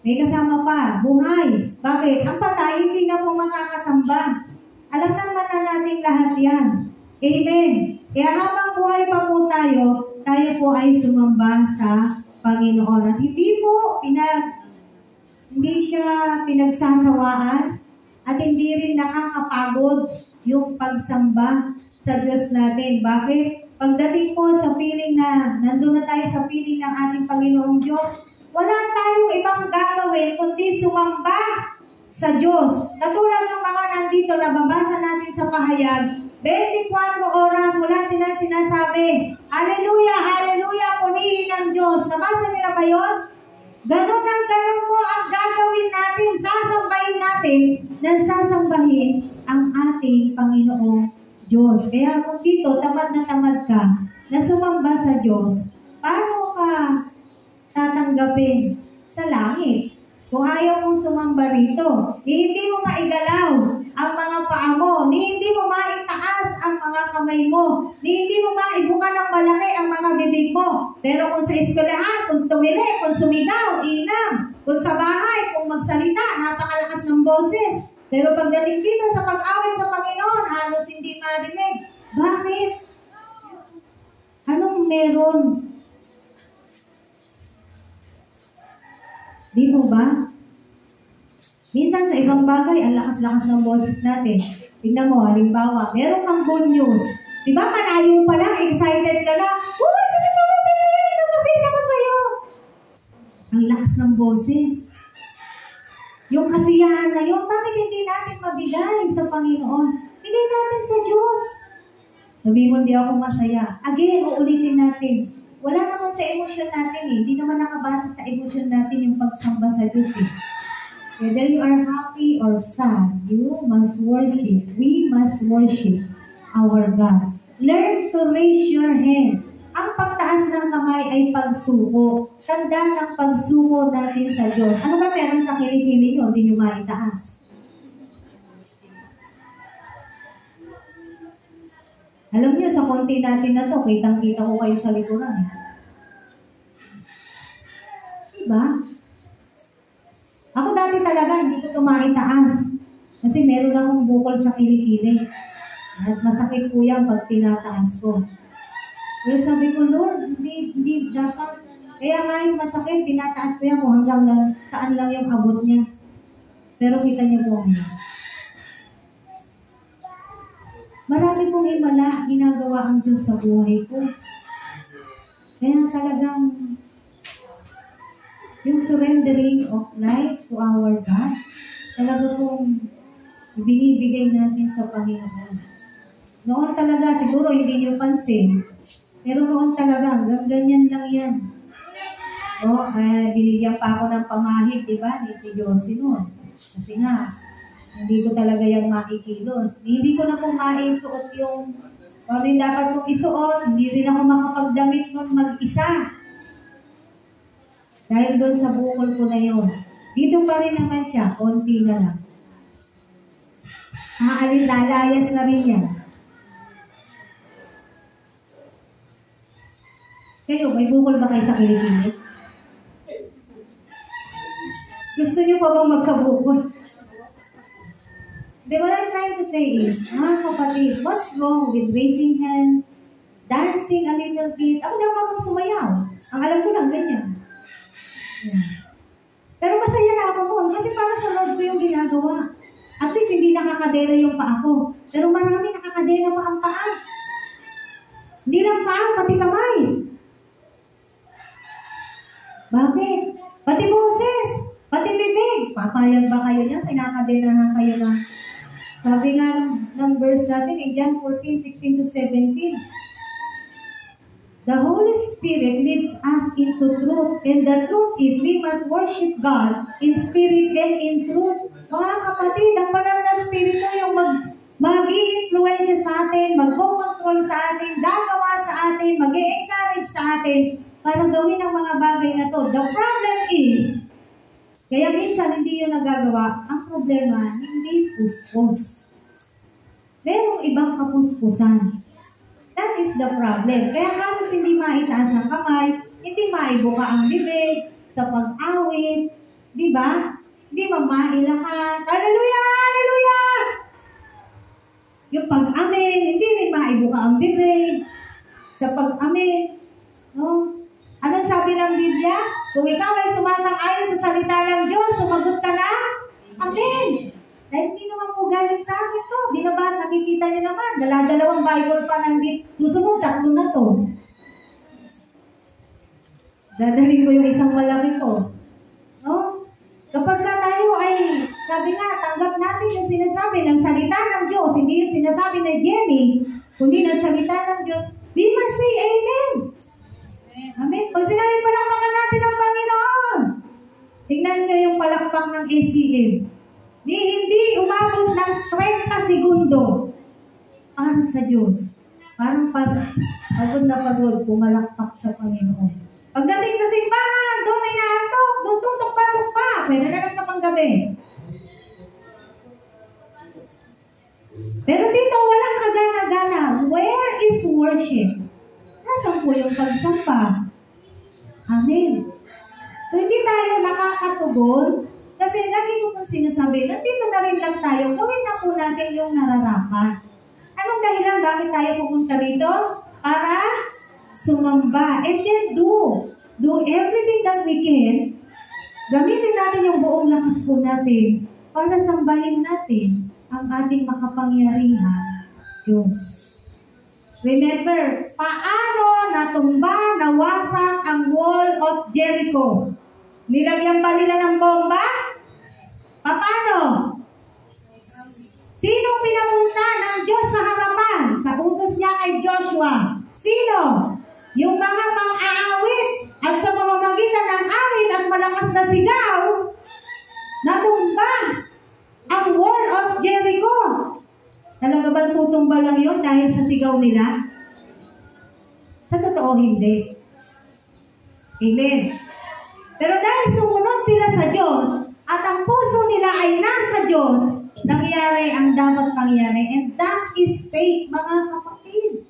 May kasama pa, buhay. Bakit? Ang patay, hindi na po makakasamba. Alam naman na natin lahat yan. Amen. Kaya habang buhay pa po tayo po ay sumamba sa Panginoon. At hindi siya pinagsasawaan at hindi rin nakakapagod yung pagsamba sa Diyos natin. Bakit? Pagdating po sa piling na, nandun na tayo sa piling ng ating Panginoong Diyos, wala tayong ibang gagawin kundi sumamba sa Diyos. Katulad ng mga nandito na babasa natin sa pahayag, 24 oras wala silang sinasabi, Hallelujah, Hallelujah, punihin ng Diyos. Nabasa nila ba yun? Ganun po ang gagawin natin, sasambahin natin, nang sasambahin ang ating Panginoong Diyos. Kaya kung dito, tamad na tamad ka, na sumamba sa Diyos, paano ka tatanggapin sa langit? Kung ayaw mong sumamba rito, hindi mo maigalaw ang mga paa mo, hindi mo maitaas ang mga kamay mo, hindi mo maibuka ng malaki ang mga bibig mo. Pero kung sa eskwelahan, kung tumili, kung sumigaw, inam, kung sa bahay, kung magsalita, napakalakas ng boses. Pero pagdating dito sa pag-awit sa Panginoon, halos hindi marinig. Bakit? Anong meron? Di mo ba? Minsan sa ibang bagay, ang lakas-lakas ng boses natin. Tingnan mo, halimbawa, meron kang good news. Di ba, malayo pa lang, excited ka na, uy, sasabihin ako sa'yo. Ang lakas ng boses. Yung kasiyahan na yun, bakit hindi natin mabigay sa Panginoon? Hindi Ibigay natin sa Diyos. Sabi mo, hindi ako masaya. Again, uulitin natin. Wala naman sa emosyon natin eh. Hindi naman nakabasa sa emosyon natin yung pagsamba sa Diyos eh. Whether you are happy or sad, you must worship. We must worship our God. Learn to raise your hand. Ang pagtaas ng kamay ay pagsuko. Tanda ng pagsuko natin sa Diyos. Ano ba meron sa kilikili nyo? Hindi nyo maitaas. Alam niyo, sa konti natin na to, kitang-kita ko kayo sa likuran. Diba? Ako dati talaga, hindi ko ito maitaas. Kasi meron akong bukol sa kilikili. At masakit po yan pag tinataas ko. Pero sabi ko, Lord, hindi dapat. Kaya nga yung masakit, tinataas ko yan kung hanggang saan lang yung abot niya. Pero kita niyo po ngayon. Marami pong himala ginagawa ang Diyos sa buhay ko. Kaya talagang yung surrendering of life to our God, talaga pong binibigay natin sa Panginoon. Noon talaga, siguro hindi nyo pansin, pero noon talaga, hanggang ganyan lang yan. Binigyan pa ako ng pamahid, di ba, ni Josie noon. Kasi nga, hindi ko talaga yan makikilos. Hindi ko na po maisuot yung dapat kong isuot. Hindi rin ako makapagdamit nun mag-isa. Dahil doon sa bukol ko na yun. Dito pa rin naman siya. Konti na lang. Lalayas na rin yan. Kayo, may bukol ba kayo sa kilikili? Gusto niyo pa bang magkabukol? Then what I'm trying to say is, mga kapatid, what's wrong with raising hands, dancing a little bit? Ako daw akong sumayaw. Ang alam ko lang, ganyan. Yeah. Pero masaya na ako po, kasi para sa Lord ko yung ginagawa. At least hindi nakakadera yung paa ko. Pero marami nakakadera pa ang paa. Hindi lang paa, pati kamay. Bakit? Pati boses, pati bibig. Papayag ba kayo niyan? Kinakaderahan kayo na. Sabi nga ng verse natin in John 14:16-17. The Holy Spirit leads us into truth, and the truth is we must worship God in spirit and in truth. Mga kapatid, ang banal na spirito yung mag-i-influensya sa atin, mag-control sa atin, gagawa sa atin, mag-i-encourage sa atin para gawin ang mga bagay na to. The problem is, kaya minsan hindi yun nagagawa, ang problema, hindi puspos. Merong ibang kapuspusan. That is the problem. Kaya halos hindi maitaas ang kamay, hindi maibuka ang bibig sa pag-awit, di ba? Hindi mamailakas. Hallelujah! Hallelujah! Yung pag-amin, hindi rin maibuka ang bibig sa pag-amin. No? Anong sabi ng Biblia? Kung ikaw ay sumasang-ayon sa salita ng Diyos, sumagot ka na, amen! Dahil hindi naman po galing sa akin to. Di na ba? Nakikita niyo naman. Dala-dalawang Bible pa nandito. Susunod, 3 na to. Dadalhin ko yung isang malaki ko. No? Kapag na tayo ay, sabi nga, tanggap natin yung sinasabi ng salita ng Diyos. Hindi yung sinasabi ng Jenny, kundi ng salita ng Diyos. We must say amen. Amen. Pag sinabi palakpakan natin ang Panginoon, tingnan niyo yung palakpak ng ACM. Hindi umabot ng 30 segundo para sa Diyos. Parang pagod na pagod, pumalakpak sa Panginoon. Pagdating sa simbahan, doon ay naantok, doon tutok pa. Pwede na lang sa panggabi. Pero dito, walang kagana-gana. Where is worship? Nasaan po yung pagsamba? Amen. So, hindi tayo nakakatugon. Kasi lagi ko itong sinasabi, nandito na rin lang tayo, gawin na po natin yung nararapat. Anong dahilan bakit tayo pupunta rito? Para sumamba. And then do everything that we can. Gamitin natin yung buong lakas po natin para sambahin natin ang ating makapangyarihan Diyos. Remember, paano natumba, nawasak ang wall of Jericho? Nilagyan pa nila ng bomba? Paano? Sinong pinapunta ng Diyos sa harapan? Sa utos niya kay Joshua. Sino? Yung mga mang-aawit at sa pamamagitan ng awit at malakas na sigaw, natumba ang wall of Jericho. Talaga ba tutumba lang yun dahil sa sigaw nila? Sa totoo, hindi. Amen. Pero dahil sumunod sila sa Diyos at ang puso nila ay nasa Diyos, nangyari ang dapat mangyari. And that is faith, mga kapatid.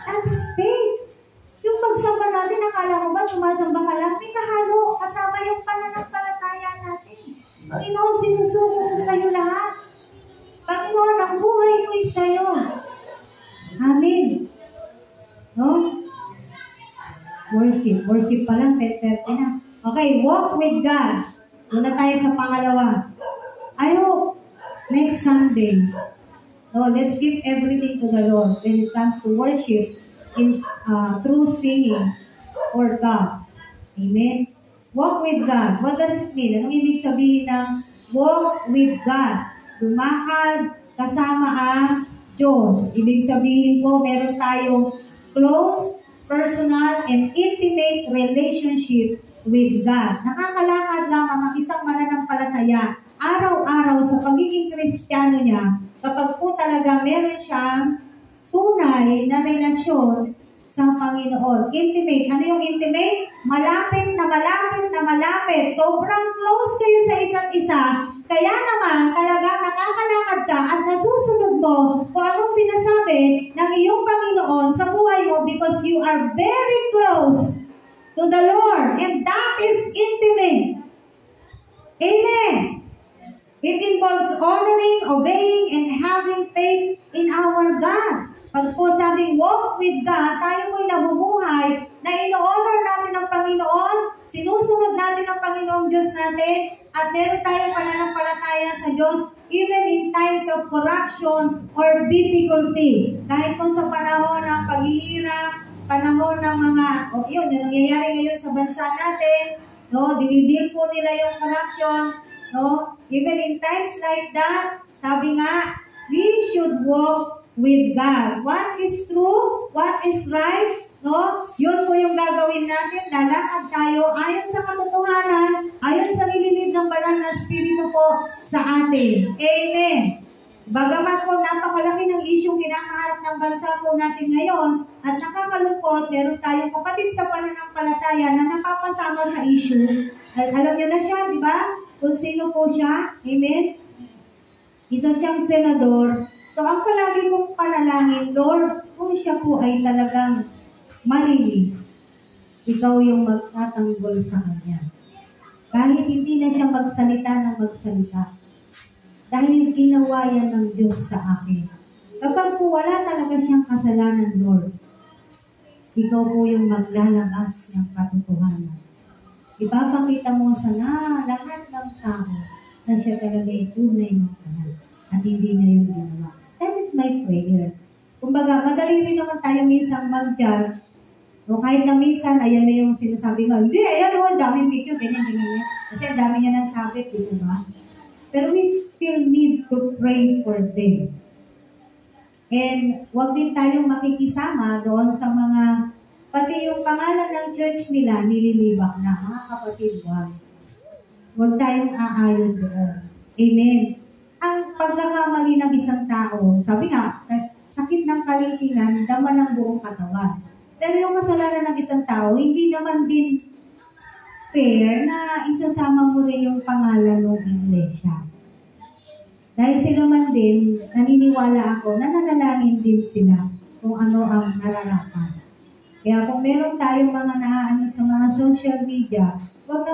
That is faith. Yung pagsamba natin, akala mo ba sumasamba ka lang? May kahalo, kasama yung pananampalataya natin. Panginoon, sinusuko ko sa'yo lahat. Panginoon, ang buhay ko'y sa'yo. Amen. No? Worship. Worship pa lang, 10:30 na. Okay, walk with God. Muna tayo sa pangalawa. I hope next Sunday, no, let's give everything to the Lord when it comes to worship through singing for God. Amen? Walk with God. What does it mean? Anong ibig sabihin ng walk with God? Lumakad kasama ang Diyos. Ibig sabihin po, meron tayong close, personal, and intimate relationship with God. Nakakalakad lamang ang isang mananampalataya araw-araw sa pagiging Kristiyano niya kapag po talaga meron siyang tunay na relasyon sa Panginoon. Intimate. Ano yung intimate? Malapit na malapit na malapit. Sobrang close kayo sa isa't isa. Kaya naman talaga nakakalakad ka at nasusunod mo kung anong sinasabi ng iyong Panginoon sa buhay mo because you are very close to the Lord. And that is intimate. Amen. It involves honoring, obeying, and having faith in our God. Pag po sabing walk with God, tayo po'y nabubuhay na ino-honor natin ang Panginoon, sinusunod natin ang Panginoong Diyos natin, at meron tayong pananampalataya sa Diyos even in times of corruption or difficulty. Kahit po sa panahon ng paghihirap, panahon ng mga, yun, yung nangyayari ngayon sa bansa natin, no, dinidil po nila yung corruption, no, even in times like that, sabi nga, we should walk with God. What is true? What is right? No? Yun po yung gagawin natin. Lalakad tayo ayon sa katotohanan, ayon sa nililid ng banal na Espiritu po sa atin. Amen. Bagamat po napakalaki ng isyong kinakaharap ng bansa po natin ngayon at nakakalungkot, meron tayong kapatid sa pananampalataya na nakapasama sa issue. At alam nyo na siya, di ba? Kung sino po siya. Amen? Isa siyang senador. So, ang palagi kong panalangin, Lord, kung siya po ay talagang malinis, ikaw yung magtatanggol sa kanya. Kahit hindi na siya magsalita ng magsalita. Dahil ginawa yan ng Diyos sa akin. Kapag po wala talaga siyang kasalanan, Lord, ikaw po yung maglalabas ng katotohanan. Ipapakita mo sa lahat ng tao na siya talaga ay tunay magtanong at hindi niya yung ginawa. That is my prayer. Kumbaga, madali rin naman tayo minsan mag-judge. O kahit na minsan, ayan na yung sinasabi mo, hindi, ayan o, daming picture, ganyan. Kasi ang dami niya ng sabit, dito ba? Pero we still need to pray for them. And huwag din tayong makikisama doon sa mga, pati yung pangalan ng church nila, nililibak na, mga kapatid, huwag tayong aayon doon. Amen. Ang pagkakamali ng isang tao, sabi nga, sakit ng kalingkingan, dama ng buong katawan. Pero yung kasalanan ng isang tao, hindi naman din fair na isasama mo rin yung pangalan ng iglesia. Dahil sila man din, naniniwala ako, nananalangin din sila kung ano ang nararapat. Kaya kung meron tayong mga naaano sa mga social media, huwag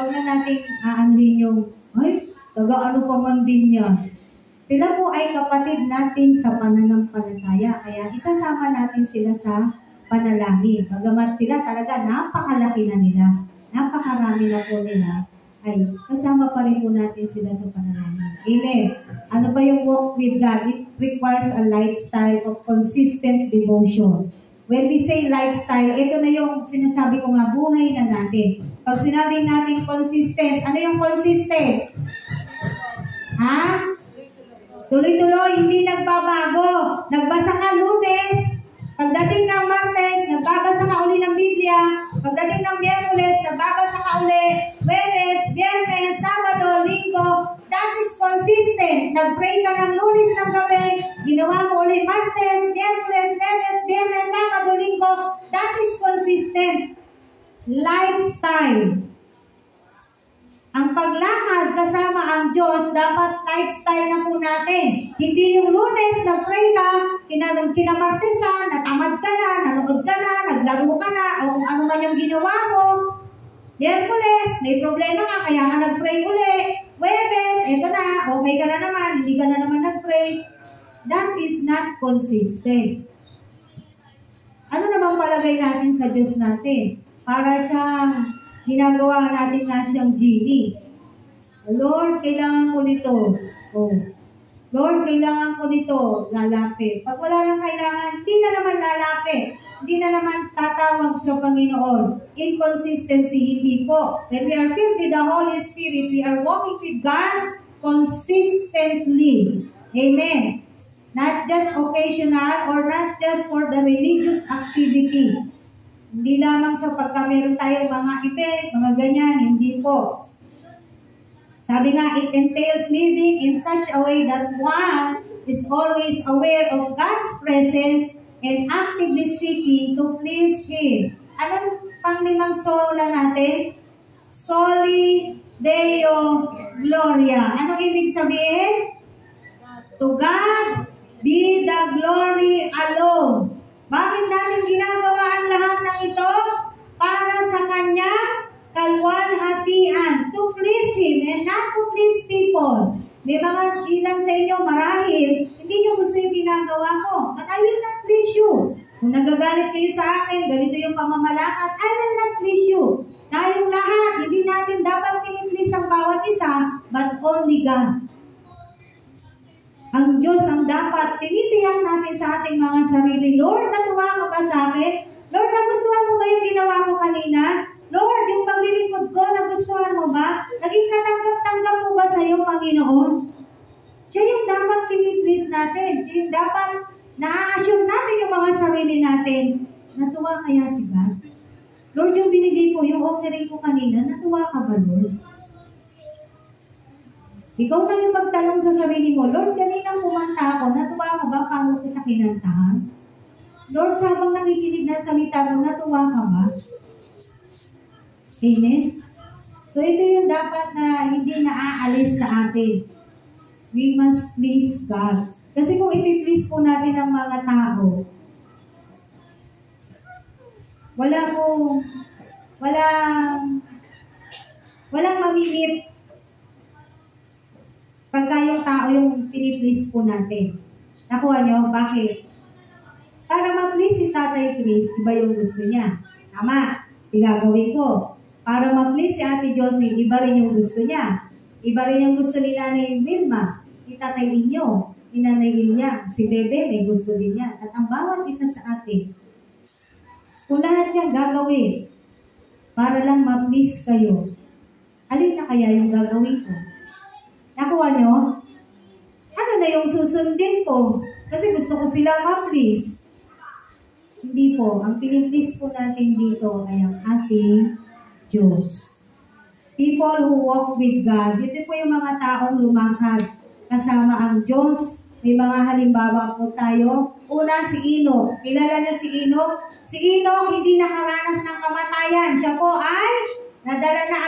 na natin aanin yung, ay, taga-ano pa man din yan. Sila po ay kapatid natin sa pananampalataya. Kaya isasama natin sila sa panalangin. Bagamat sila talaga napakalaki na nila, napakarami na po nila, ay kasama pa rin po natin sila sa panalangin. Amen. Ano ba yung walk with God? It requires a lifestyle of consistent devotion. When we say lifestyle, ito na yung sinasabi ko nga, buhay na natin. Pag sinabi natin consistent, ano yung consistent? Ha? Tuloy-tuloy, hindi nagbabago. Nagbasa ka Lunes, pagdating ng Martes, nagbabasa ka uli ng Biblia. Pagdating ng Miyerkules, nagbabasa ka uli. Huwebes, Biyernes, Sabado, Linggo. That is consistent. Nag-pray ka ng Lunes ng gabi. Ginawa mo uli Martes, Miyerkules, Huwebes, Biyernes, Sabado, Linggo. That is consistent. Lifestyle. Ang paglakad kasama ang Diyos, dapat lifestyle na po natin. Hindi yung Lunes, nag-pray ka, kinamartesan, natamad ka na, nanood ka na, naglaro ka na, o kung ano man yung ginawa mo. Miyerkules, may problema ka, kaya ka nag-pray uli. Huwebes, eto na, okay ka na naman, hindi ka na naman nag-pray. That is not consistent. Ano naman palagay natin sa Diyos natin? Para siyang ginagawa natin na siyang genie. Lord, kailangan ko nito. Oh. Lord, kailangan ko nito. Lalapit. Pag wala nang kailangan, hindi na naman lalapit. Hindi na naman tatawag sa Panginoon. Inconsistency, hindi po. When we are filled with the Holy Spirit, we are walking with God consistently. Amen. Not just occasional or not just for the religious activity. Hindi lamang sa pagka meron tayong mga event, mga ganyan, hindi po. Sabi nga, it entails living in such a way that one is always aware of God's presence and actively seeking to please Him. Anong panglimang sola natin? Soli Deo Gloria. Anong ibig sabihin? To God be the glory alone. Bakit natin ginagawa ang lahat ng ito? Para sa Kanya, kalwalhatian, to please Him and not to please people. May mga ilan sa inyo marahil, hindi nyo gusto yung ginagawa ko. But I will not please you. Kung nagagalit kayo sa akin, ganito yung pamamalakad, I will not please you. Tayong lahat, hindi natin dapat piniplease ang bawat isa, but only God. Ang Diyos ang dapat tinitiyak natin sa ating mga sarili. Lord, natuwa ka ba sa akin? Lord, nagustuhan mo ba yung ginawa ko kanina? Lord, yung paglilingkod ko, nagustuhan mo ba? Naging katanggap-tanggap mo ba sa iyong Panginoon? Siya yung dapat piniplease natin. Siya yung dapat na-assure natin yung mga sarili natin. Natuwa kaya si God? Lord, yung binigay ko, yung offering ko kanina, natuwa ka ba, Lord? Ikaw na yung magtanong sa sarili mo, Lord, kanina kumanta ako, natuwa ka ba paano kita kinantahan? Lord, sabang nakikinig na salita mo, natuwa ka ba? Amen? So ito yung dapat na hindi naaalis sa atin. We must please God. Kasi kung ipiplease po natin ang mga tao, walang mamimit pagka yung tao yung piniplease po natin. Nakuha nyo? Bakit? Para ma-please si Tatay Chris, iba yung gusto niya. Tama, igagawin ko. Para ma-please si Ate Josie, iba rin yung gusto niya. Iba rin yung gusto ni Nanay Vilma, ni Tatay Linyo, ni Nanay Lilia, si Bebe, may gusto din niya. At ang bawat isa sa atin, kung lahat yan gagawin, para lang ma-please kayo, alin na kaya yung gagawin ko? Nakuha nyo? Ano na yung susundin ko? Kasi gusto ko silang ma-please. Hindi po. Ang piniplease po natin dito ay ang ating Diyos. People who walk with God. Dito po yung mga taong lumakad kasama ang Diyos. May mga halimbawa po tayo. Una, si Enoch. Kilala niyo si Enoch? Si Enoch hindi nakaranas ng kamatayan. Siya po ay dinala na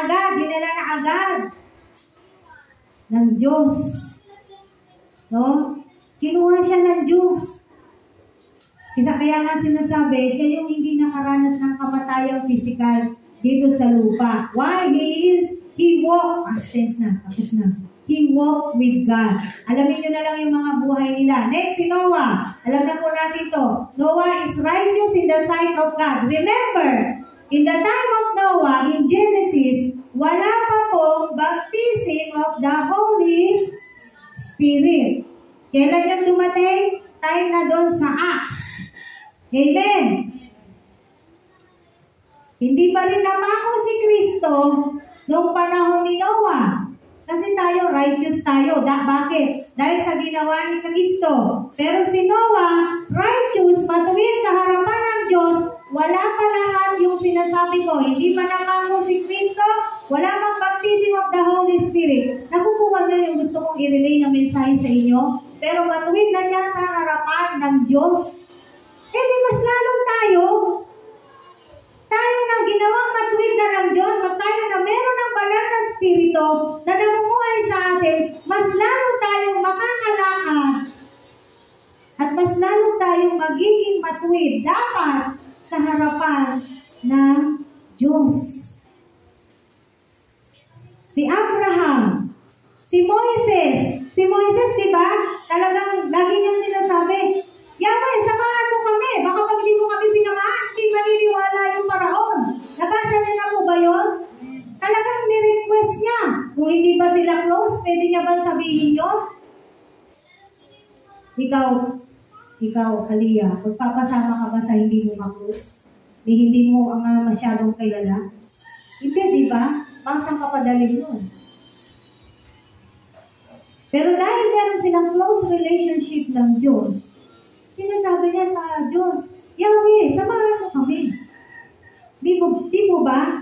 agad ng Diyos. No? Kinuha siya ng Diyos. Kaya nga sinasabi, siya yung hindi nakaranas ng kamatayang physical dito sa lupa. Why? He walked, past na, tapos na. He walked with God. Alamin nyo na lang yung mga buhay nila. Next, si Noah. Alam na po natin ito. Noah is righteous in the sight of God. Remember, in the time of Noah, in Genesis, wala pa pong baptism of the Holy Spirit. Kailan yung dumating? Time na doon sa Acts. Amen. Hindi pa rin namako si Kristo noong panahon ni Noah. Kasi tayo, righteous tayo. Bakit? Dahil sa ginawa ni Kristo. Pero si Noah, righteous, matuwid sa harapan ng Diyos, wala pa lahat yung sinasabi ko. Hindi pa nakango si Kristo, wala pang baptism of the Holy Spirit. Nakukuha na yung gusto kong i-relay na mensahe sa inyo. Pero matuwid na siya sa harapan ng Diyos. Eh di mas lalong tayo na ginawang matuwid na ng Diyos at tayo na meron ng banal na Espiritu na namumuhay sa atin, mas lalo tayong makakalakad at mas lalo tayong magiging matuwid dapat sa harapan ng Diyos. Si Abraham, si Moises, diba? Talagang lagi niyang sinasabi, Yahweh, samahan mo kami. Baka pag hindi mo kami sinamahan, hindi maniniwala yung Paraon. Nabasa niya na po ba yun? Talagang ni-request niya. Kung hindi ba sila close, pwede niya ba sabihin yun? Ikaw, Aliyah, magpapasama ka ba sa hindi mo ma-close? Hindi mo masyadong kilala? Hindi, di ba? Pangsang kapadaling yun. Pero dahil meron silang close relationship ng Diyos, sinasabi niya sa Diyos, Yahweh, samahan mo kami. Di mo ba?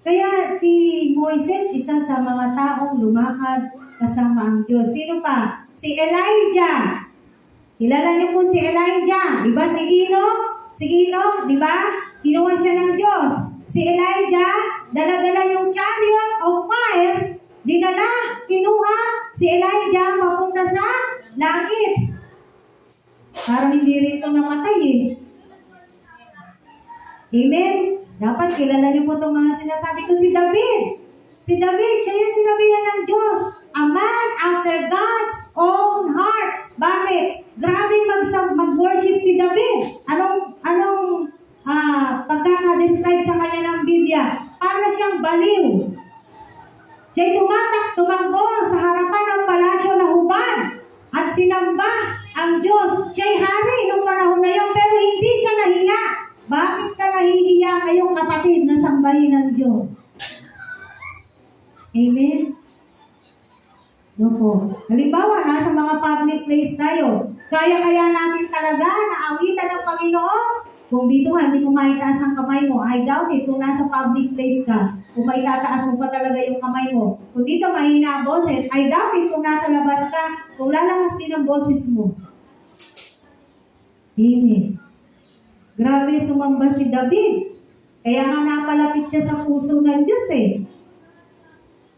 Kaya si Moises, isa sa mga taong lumakad kasama ang Diyos. Sino pa? Si Elijah. Kilala niyo po si Elijah. Di ba si Enoch, di ba? Kinuha siya ng Diyos. Si Elijah, dala-dala yung chariot of fire, kinuha si Elijah mapunta sa langit. Parang hindi rin ito namatay eh. Amen? Dapat kilala niyo po itong mga sinasabi ko. Si David, siya yung sinabihan ng Diyos. A man after God's own heart. Bakit? Grabe mag-worship si David. Anong pagkaka-describe sa kanya ng Biblia? Para siyang baliw. Siya'y tumakbo sa harapan ng palasyo na hubad at sinamba ang Diyos. Siya'y hari nung panahon na yun, pero hindi siya nahiya. Bakit ka nahihiya kayong kapatid na sambahin ng Diyos? Amen? No po. Halimbawa, nasa mga public place tayo. Kaya natin talaga na awitan ng Panginoon. Kung dito nga, hindi mo maitaas ang kamay mo, I doubt it. Kung nasa public place ka, kung may tataas mo pa talaga yung kamay mo. Kung dito mahina ang boses, I doubt it. Kung nasa labas ka, kung lalakas din ang boses mo. Amen. Grabe sumamba si David. Kaya nga napalapit siya sa puso ng Diyos eh.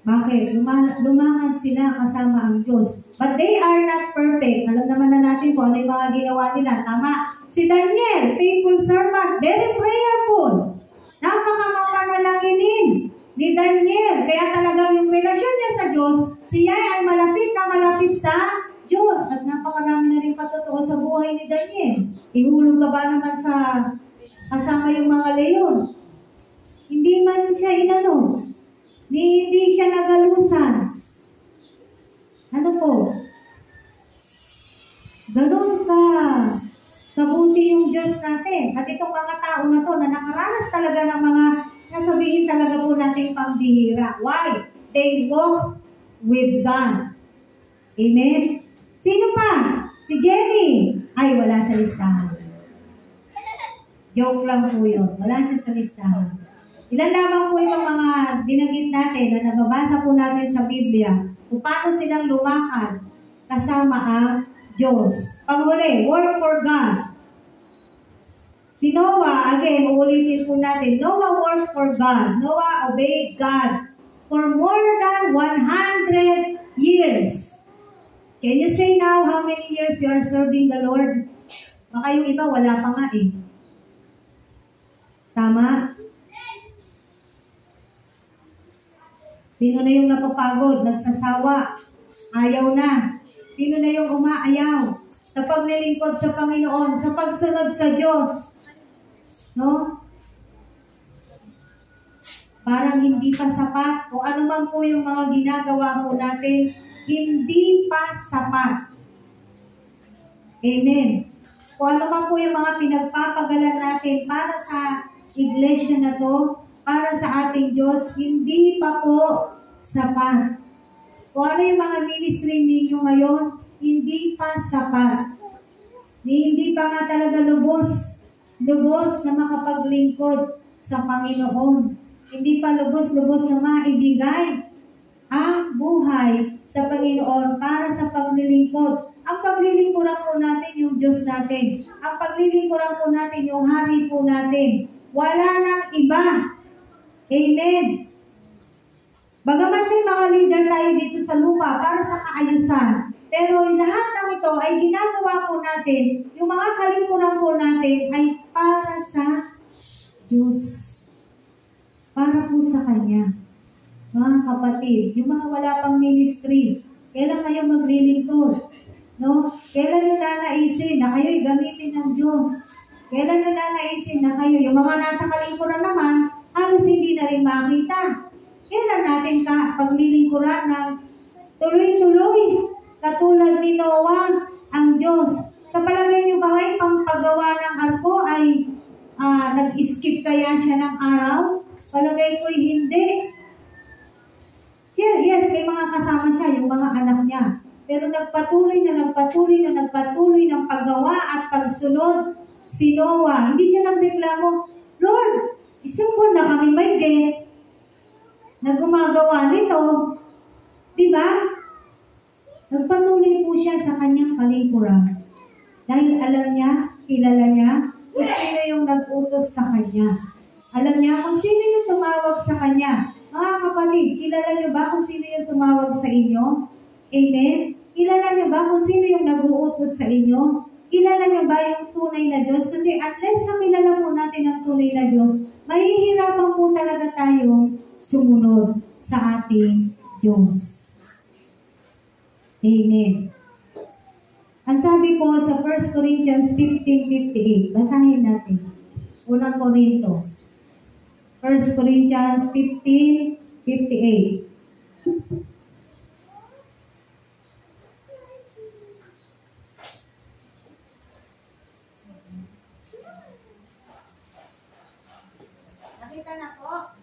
Bakit? Lumangan sila kasama ang Diyos. But they are not perfect. Alam naman na natin kung ano yung mga ginawa nila. Tama. Si Daniel, faithful servant, very prayerful. Napakapanalanginin ni Daniel. Kaya talagang yung relasyon niya sa Diyos, siya ay malapit na malapit sa Diyos. At napakarami na rin patotoo sa buhay ni Daniel. Ihulog ka ba naman sa kasama yung mga leon? Hindi man siya inano. Hindi siya nagalusan. Ano po? Ganun kabuti yung Diyos natin. At itong mga tao na to na nakaranas talaga ng mga nasabihin talaga po natin pambihira. Why? They walk with God. Amen? Sino pa? Si Jenny. Ay, wala sa listahan. Joke lang po yun. Wala siya sa listahan. Ilan lamang po itong mga binanggit natin na nababasa po natin sa Biblia kung paano silang lumakad kasama ang Diyos. Panghuli, work for God. Si Noah, again, uulitin po natin, Noah worked for God. Noah obeyed God for more than 100 years. Can you say now how many years you are serving the Lord? Baka yung iba, wala pa nga eh. Tama? Sino na yung napapagod, nagsasawa, ayaw na? Sino na yung umaayaw sa paglilingkod sa Panginoon, sa pagsunod sa Diyos? No? Parang hindi pa sapat o ano man po yung mga ginagawa po natin, hindi pa sapat. Amen. O ano man po yung mga pinagpapagalan natin para sa iglesia na to, para sa ating Diyos, hindi pa po sapat. kung ano yung mga ministry ninyo ngayon, hindi pa sapat. Hindi pa nga talaga lubos na makapaglingkod sa Panginoon. Hindi pa lubos na maibigay ang buhay sa Panginoon para sa paglilingkod. Ang paglilingkuran po natin yung Diyos natin. Ang paglilingkuran po natin yung Hari po natin. Wala nang iba. Amen. Bagamat may mga leader tayo dito sa lupa para sa kaayusan, pero lahat ng ito ay ginagawa po natin, yung mga kalingkuran po natin ay para sa Diyos. Para po sa Kanya. Mga kapatid, yung mga wala pang ministry, kailan kayo maglilingkod? No? Kailan nyo nanaisin na kayo'y gamitin ng Diyos? Kailan nyo nanaisin na kayo, yung mga nasa kalingkuran naman, halos hindi na rin makita. Kailan natin paglilingkuran ng tuloy-tuloy, katulad ni Noah, ang Diyos? Sa palagay nyo ba ay paggawa ng arko ay nag-skip kaya siya ng araw? Palagay ko'y hindi. Yes, may mga kasama siya, yung mga anak niya. Pero nagpatuloy ng paggawa at pagsunod si Noah. Hindi siya nagreklamo, Lord, isang buwan na kami may get na gumagawa nito. Diba? Nagpatuloy po siya sa kanyang kalingkuran. Dahil alam niya, kilala niya, kung sino yung nag-utos sa kanya. Alam niya kung sino yung tumawag sa kanya. Mga kapatid, kilala niyo ba kung sino yung tumawag sa inyo? Amen? Kilala niyo ba kung sino yung nag-uutos sa inyo? Kilala niyo ba yung tunay na Diyos? Kasi unless na kilala po natin ang tunay na Diyos, mahihirapan po talaga tayong sumunod sa ating Diyos. Amen. Ang sabi po sa 1 Corinthians 15:58, basahin natin. Unang Korinto. 1 Corinthians 15:58. Nakita na po.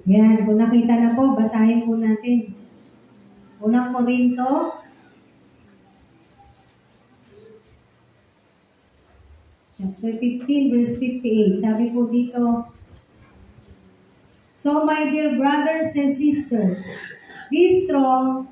Yan, kung nakita na po, basahin po natin. Unang Korinto, chapter 15, verse 58. Sabi po dito, So my dear brothers and sisters, be strong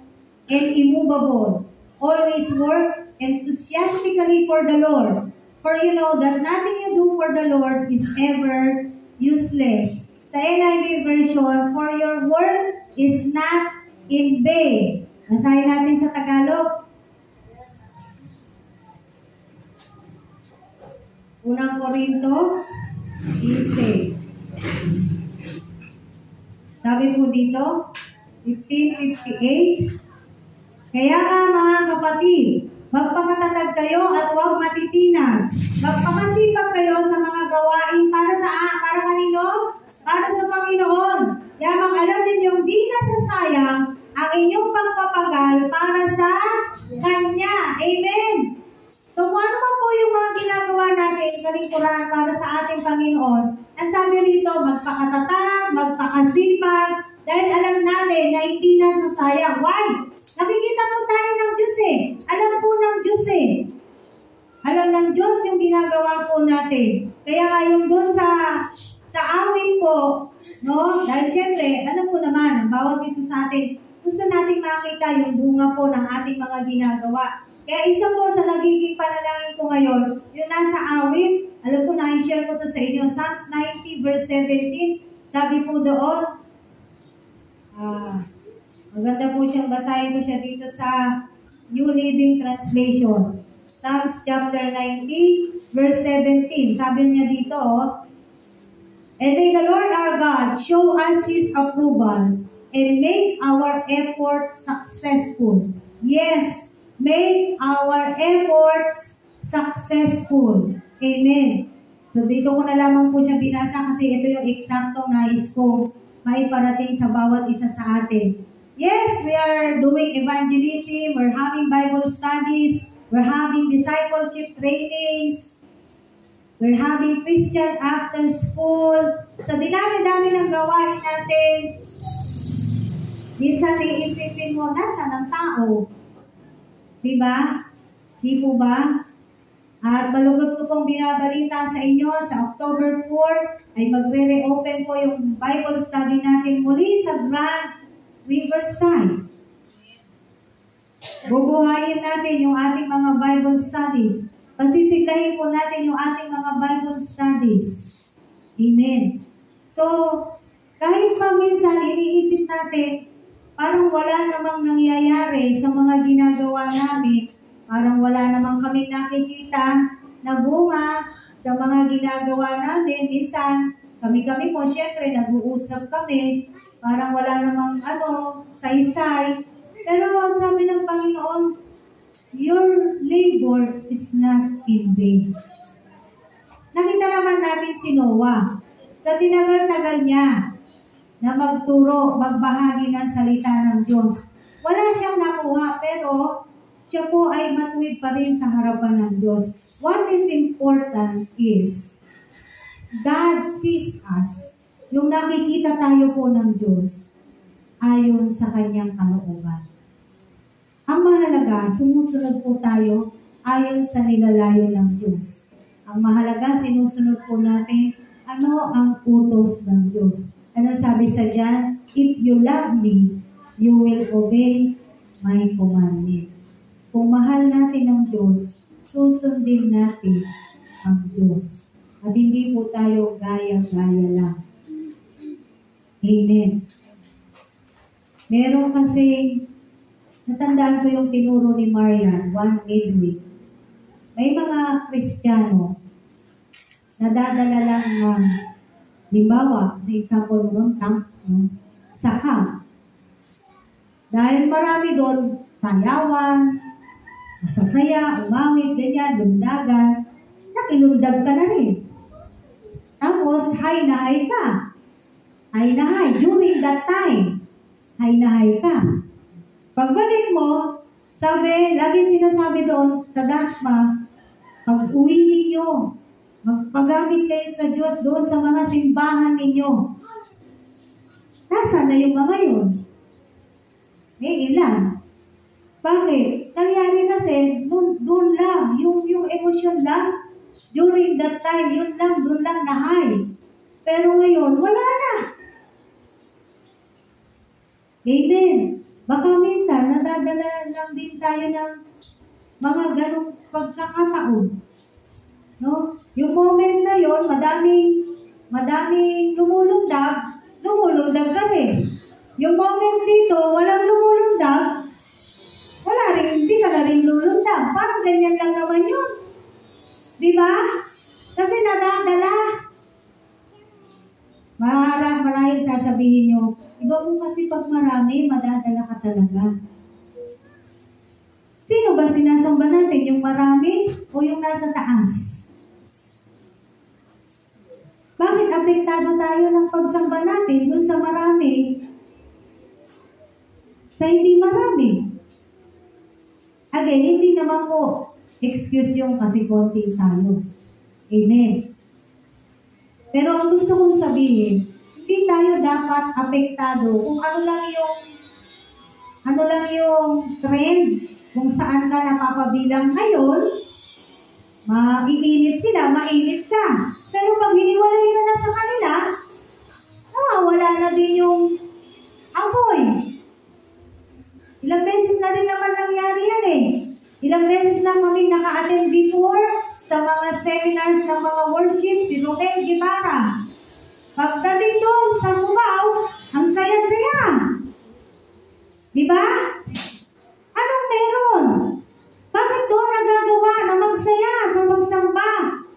and immovable. Always work enthusiastically for the Lord. For you know that nothing you do for the Lord is ever useless. Sa NIV version, for your work is not in vain. Basahin natin sa Tagalog. Unang Korinto 15. Sabi po dito, 15:58. Kaya nga mga kapatid, magpakatatag kayo at huwag matitinag. Magpakasipag kayo sa mga gawain para kanino? Para sa Panginoon. Yamang alam ninyong di nasasayang ang inyong pagpapagal para sa Kanya. Amen. So kung ano man po yung mga ginagawa natin, kalingkuran para sa ating Panginoon, ang sabi rito, magpakatatag, magpakasipag, dahil alam natin na hindi nasasayang. Why? Nakikita po tayo ng Diyos eh. Alam po ng Diyos eh. Alam ng Diyos yung ginagawa po natin. Kaya nga yung doon sa awit po, no? Dahil syempre, alam po naman, ang bawat isa sa atin, gusto nating makita yung bunga po ng ating mga ginagawa. Kaya isa po sa nagiging panalangin ko ngayon, yung nasa awit, alam ko na, i-share ko to sa inyo, Psalms 90 verse 17, sabi po doon, maganda po siyang basahin ko siya dito sa New Living Translation. Psalms chapter 90, verse 17. Sabi niya dito, And may the Lord our God show us His approval and make our efforts successful. Yes, make our efforts successful. Amen. So dito ko na lamang po siya binasa kasi ito yung eksaktong nais kong maiparating sa bawat isa sa atin. Yes, we are doing evangelism, we're having Bible studies, we're having discipleship trainings, we're having Christian after school. Sa dinami-dami ng gawain natin, minsan iisipin mo, nasaan ang tao? Diba? Di po ba? At malugod ko pong binabalita sa inyo, sa October 4, ay magre-reopen po yung Bible study natin muli sa Grand Riverside. Bubuhayin natin yung ating mga Bible studies. Pasisiglahin po natin yung ating mga Bible studies. Amen. So, kahit pa minsan iniisip natin, parang wala namang nangyayari sa mga ginagawa namin, parang wala namang kami nakikita na bunga sa mga ginagawa namin. Minsan, kami-kami po, syempre, nag-uusap kami, parang wala namang saysay. Pero sabi ng Panginoon, your labor is not in vain. Nakita naman natin si Noah. Sa tinagal-tagal niya na magturo, magbahagi ng salita ng Diyos. Wala siyang nakuha, pero siya po ay matuwid pa rin sa harapan ng Diyos. What is important is, God sees us. Yung nakikita tayo po ng Diyos ayon sa kanyang kalooban. Ang mahalaga, sumusunod po tayo ayon sa nilalayo ng Diyos. Ang mahalaga, sinusunod po natin ano ang utos ng Diyos. Ano sabi sa diyan? If you love me, you will obey my commandments. Kung mahal natin ang Diyos, susundin natin ang Diyos. At hindi po tayo gaya-gaya lang. Amen. Meron kasi, natandaan ko yung tinuro ni Marian, one midweek. May mga Kristiyano, nadadala lang ng limbawa, na example mo sa camp. Dahil marami doon, sayawan, masasaya, umawit, ganyan, lundagan, nakilundag ka na rin. Tapos, hay na hay ka. Hay na hay. During that time, hay na hay ka. Pagbalik mo, sabi, lagi sinasabi doon sa Dashma, pag-uwi ninyo, magpagamit kayo sa Diyos doon sa mga simbahan ninyo. Nasaan na yung mga yun? Ilan. Bakit? Nangyari kasi, doon lang, yung emosyon lang, during that time, yun lang, doon lang na high. Pero ngayon, wala na. Amen. Baka minsan, nadadala lang din tayo ng mga ganong pagkakataon. No? Yung moment na yon, madaming lumulundag ka rin. Yung moment dito, walang lumulundag, wala rin, hindi ka na rin lulundag. Parang ganyan lang naman yun. Diba? Kasi nadadala. Marahil sasabihin nyo, iba mo kasi pag marami, madadala ka talaga. Sino ba sinasamba natin? Yung marami o yung nasa taas? Bakit apektado tayo ng pagsamba natin dun sa marami sa hindi marami? Again, hindi naman po excuse yung kasi konti tayo. Amen. Pero ang gusto kong sabihin, hindi tayo dapat apektado kung ano lang yung trend, kung saan ka napapabilang ngayon, mainit sila, mainit ka. Pero pag hiniwalay ka na sa kanila, wala na din yung apoy. Ilang beses na rin naman nangyari yan eh. Ilang beses na kami naka-attend before sa mga seminars ng mga worship, si Roque Guevara. Pagdating doon sa Cubao, ang saya-saya. Diba? Anong meron? Bakit doon nagagawa na magsaya sa magsamba,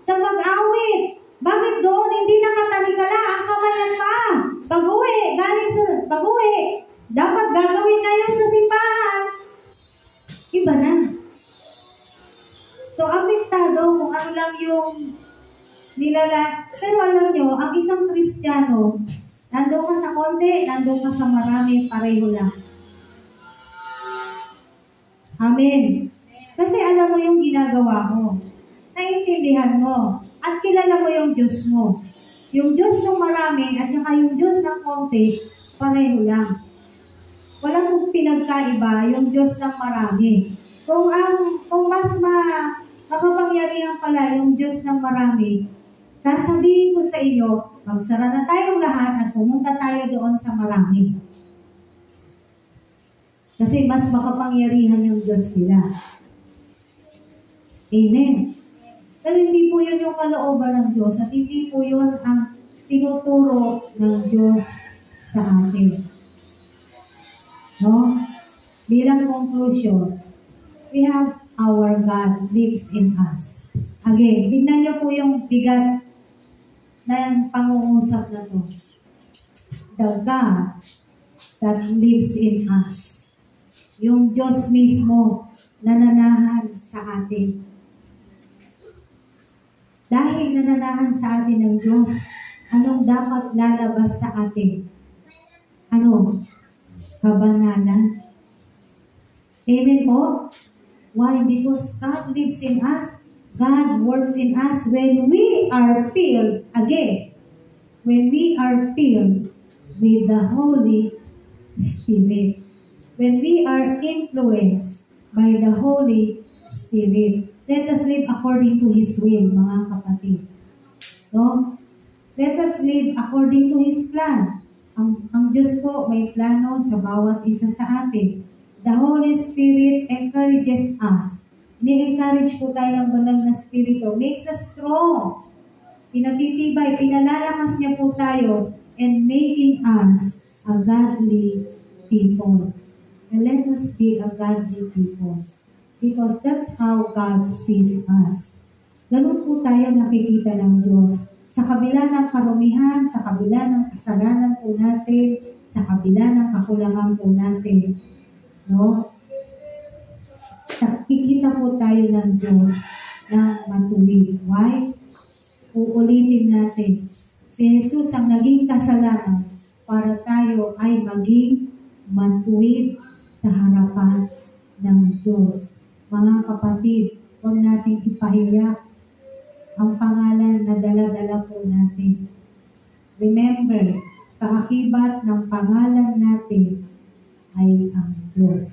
sa mag-awit? Bakit doon hindi nakatalikala ang kamayan pa? Pag-uwi, dapat gagawin na yun sa simbahan. Iba na. So, apektado kung ano lang yung nilala. Pero alam nyo, ang isang Kristiyano, Nandun ka sa konti, nandun ka sa marami, pareho lang. Amen. Kasi alam mo yung ginagawa mo. Naintindihan mo. At kilala mo yung Diyos mo. Yung Diyos ng marami at saka yung Diyos ng konti, pareho lang. Walang pinagkaiba yung Diyos ng marami. Kung mas makapangyarihan pala yung Diyos ng marami, sasabihin ko sa iyo, magsara na tayong lahat at pumunta tayo doon sa marami. Kasi mas makapangyarihan yung Diyos nila. Amen. Pero hindi po yun yung kalooban ng Diyos at hindi po yun ang tinuturo ng Diyos sa atin. No? Bilang conclusion, we have our God lives in us. Again, tignan niyo po yung bigat ng pangungusap na to. The God that lives in us. Yung Diyos mismo nananahan sa atin. Dahil nananahan sa atin ng Diyos, anong dapat lalabas sa atin? Ano? Kabanalan. Amen po? Why? Because God lives in us. God works in us when we are filled, again, when we are filled with the Holy Spirit. When we are influenced by the Holy Spirit, let us live according to His will, mga kapatid. No? Let us live according to His plan. Ang Diyos po may plano sa bawat isa sa atin. The Holy Spirit encourages us. Ni-encourage po tayo ng banal na Spirito. Makes us strong. Pinagtitibay, pinalalakas niya po tayo and making us a godly people. And let us be a godly people. Because that's how God sees us. Ganun po tayo nakikita ng Diyos. Sa kabila ng karumihan, sa kabila ng kasalanan po natin, sa kabila ng kakulangan po natin. No? Nakikita po tayo ng Diyos na matuwid. Why? Uulitin natin. Si Jesus ang naging kasalanan para tayo ay maging matuwid sa harapan ng Diyos. Mga kapatid, huwag natin ipahiya ang pangalan na dala-dala po natin. Remember, kaakibat ng pangalan natin ay ang Diyos.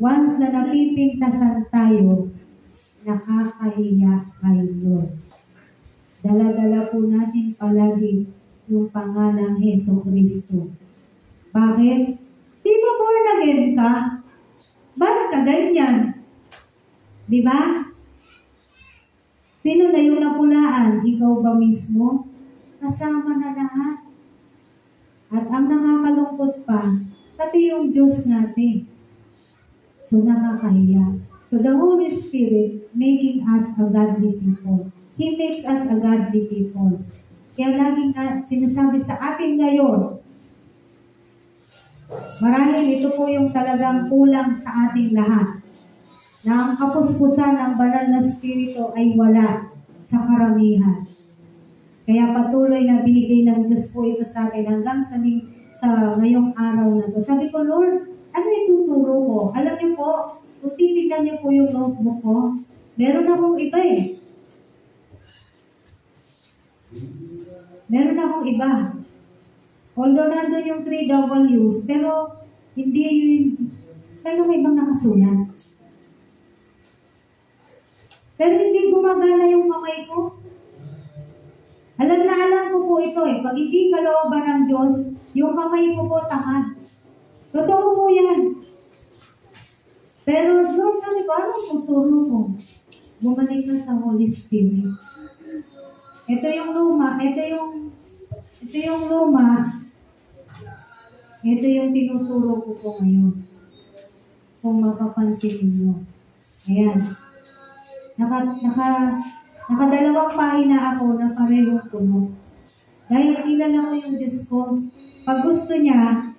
Once na napipintasan tayo, nakakahiya kay Lord. Dala-dala po natin palagi yung pangalan Jesucristo. Bakit? Di ba born again ka? Bakit ka ganyan? Di ba? Sino na yung napulaan? Ikaw ba mismo? Kasama na lahat. At ang nakakalungkot pa, pati yung Diyos natin. So nakakahiya. So the Holy Spirit making us a godly people. He makes us a godly people. Kaya laging sinasabi sa atin ngayon, marahil ito po yung talagang kulang sa ating lahat. Na ang kapuspusan ng banal na Espiritu ay wala sa karamihan. Kaya patuloy na binigay ng Diyos po ito sa akin hanggang sa ngayong araw na ito. Sabi ko, Lord, ano ituturo ko? Alam niyo po, kung titignan niyo po yung notebook ko, meron akong iba eh. Meron akong iba. Although nandun yung 3 W's, pero hindi yung, pero may ibang nakasulat. Pero hindi gumagana yung kamay ko. Alam na alam ko po ito eh. Pag hindi kalooban ng Diyos, yung kamay ko po tamad. Totoo po yan. Pero Lord, sabi ko, anong tuturo ko? Bumalik na sa Holy Spirit. Ito yung luma. Ito yung luma. Ito yung tinuturo ko po ngayon. Kung mapapansin niyo. Ayan. Nakadalawang pahina ako na parehong puno. Dahil kilala ko yung Diyos ko. Pag gusto niya,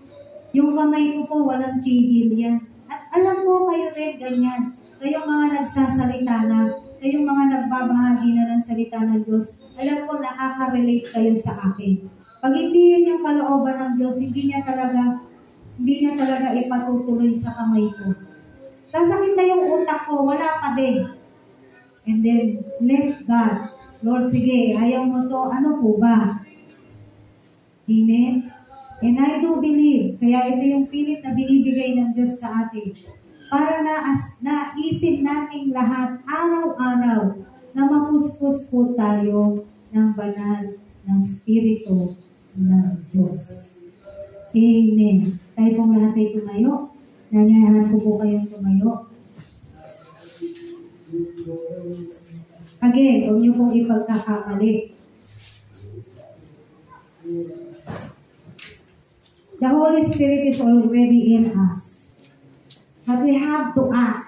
yung kamay ko po walang tigil yan. At alam ko kayo rin ganyan. Kayong mga nagsasalita na, kayong mga nagbabahagi na ng salita ng Diyos, alam ko nakaka-relate kayo sa akin. Pag hindi yun yung kalooban ng Diyos, hindi niya talaga ipatutuloy sa kamay ko. Sasakit na yung utak ko, wala pa din. And then, let God. Lord, sige, ayaw mo to, ano po ba? Amen? And I do believe, kaya ito yung pilit na binibigay ng Diyos sa atin. Para naisip nating lahat, araw-araw, na mapuspos po tayo ng banal ng Espiritu ng Diyos. Amen. Tayo pong lahat ay tumayo. Nanyayahan ko po kayong tumayo. Again, huwag niyo pong ipagkakamali. The Holy Spirit is already in us. But we have to ask.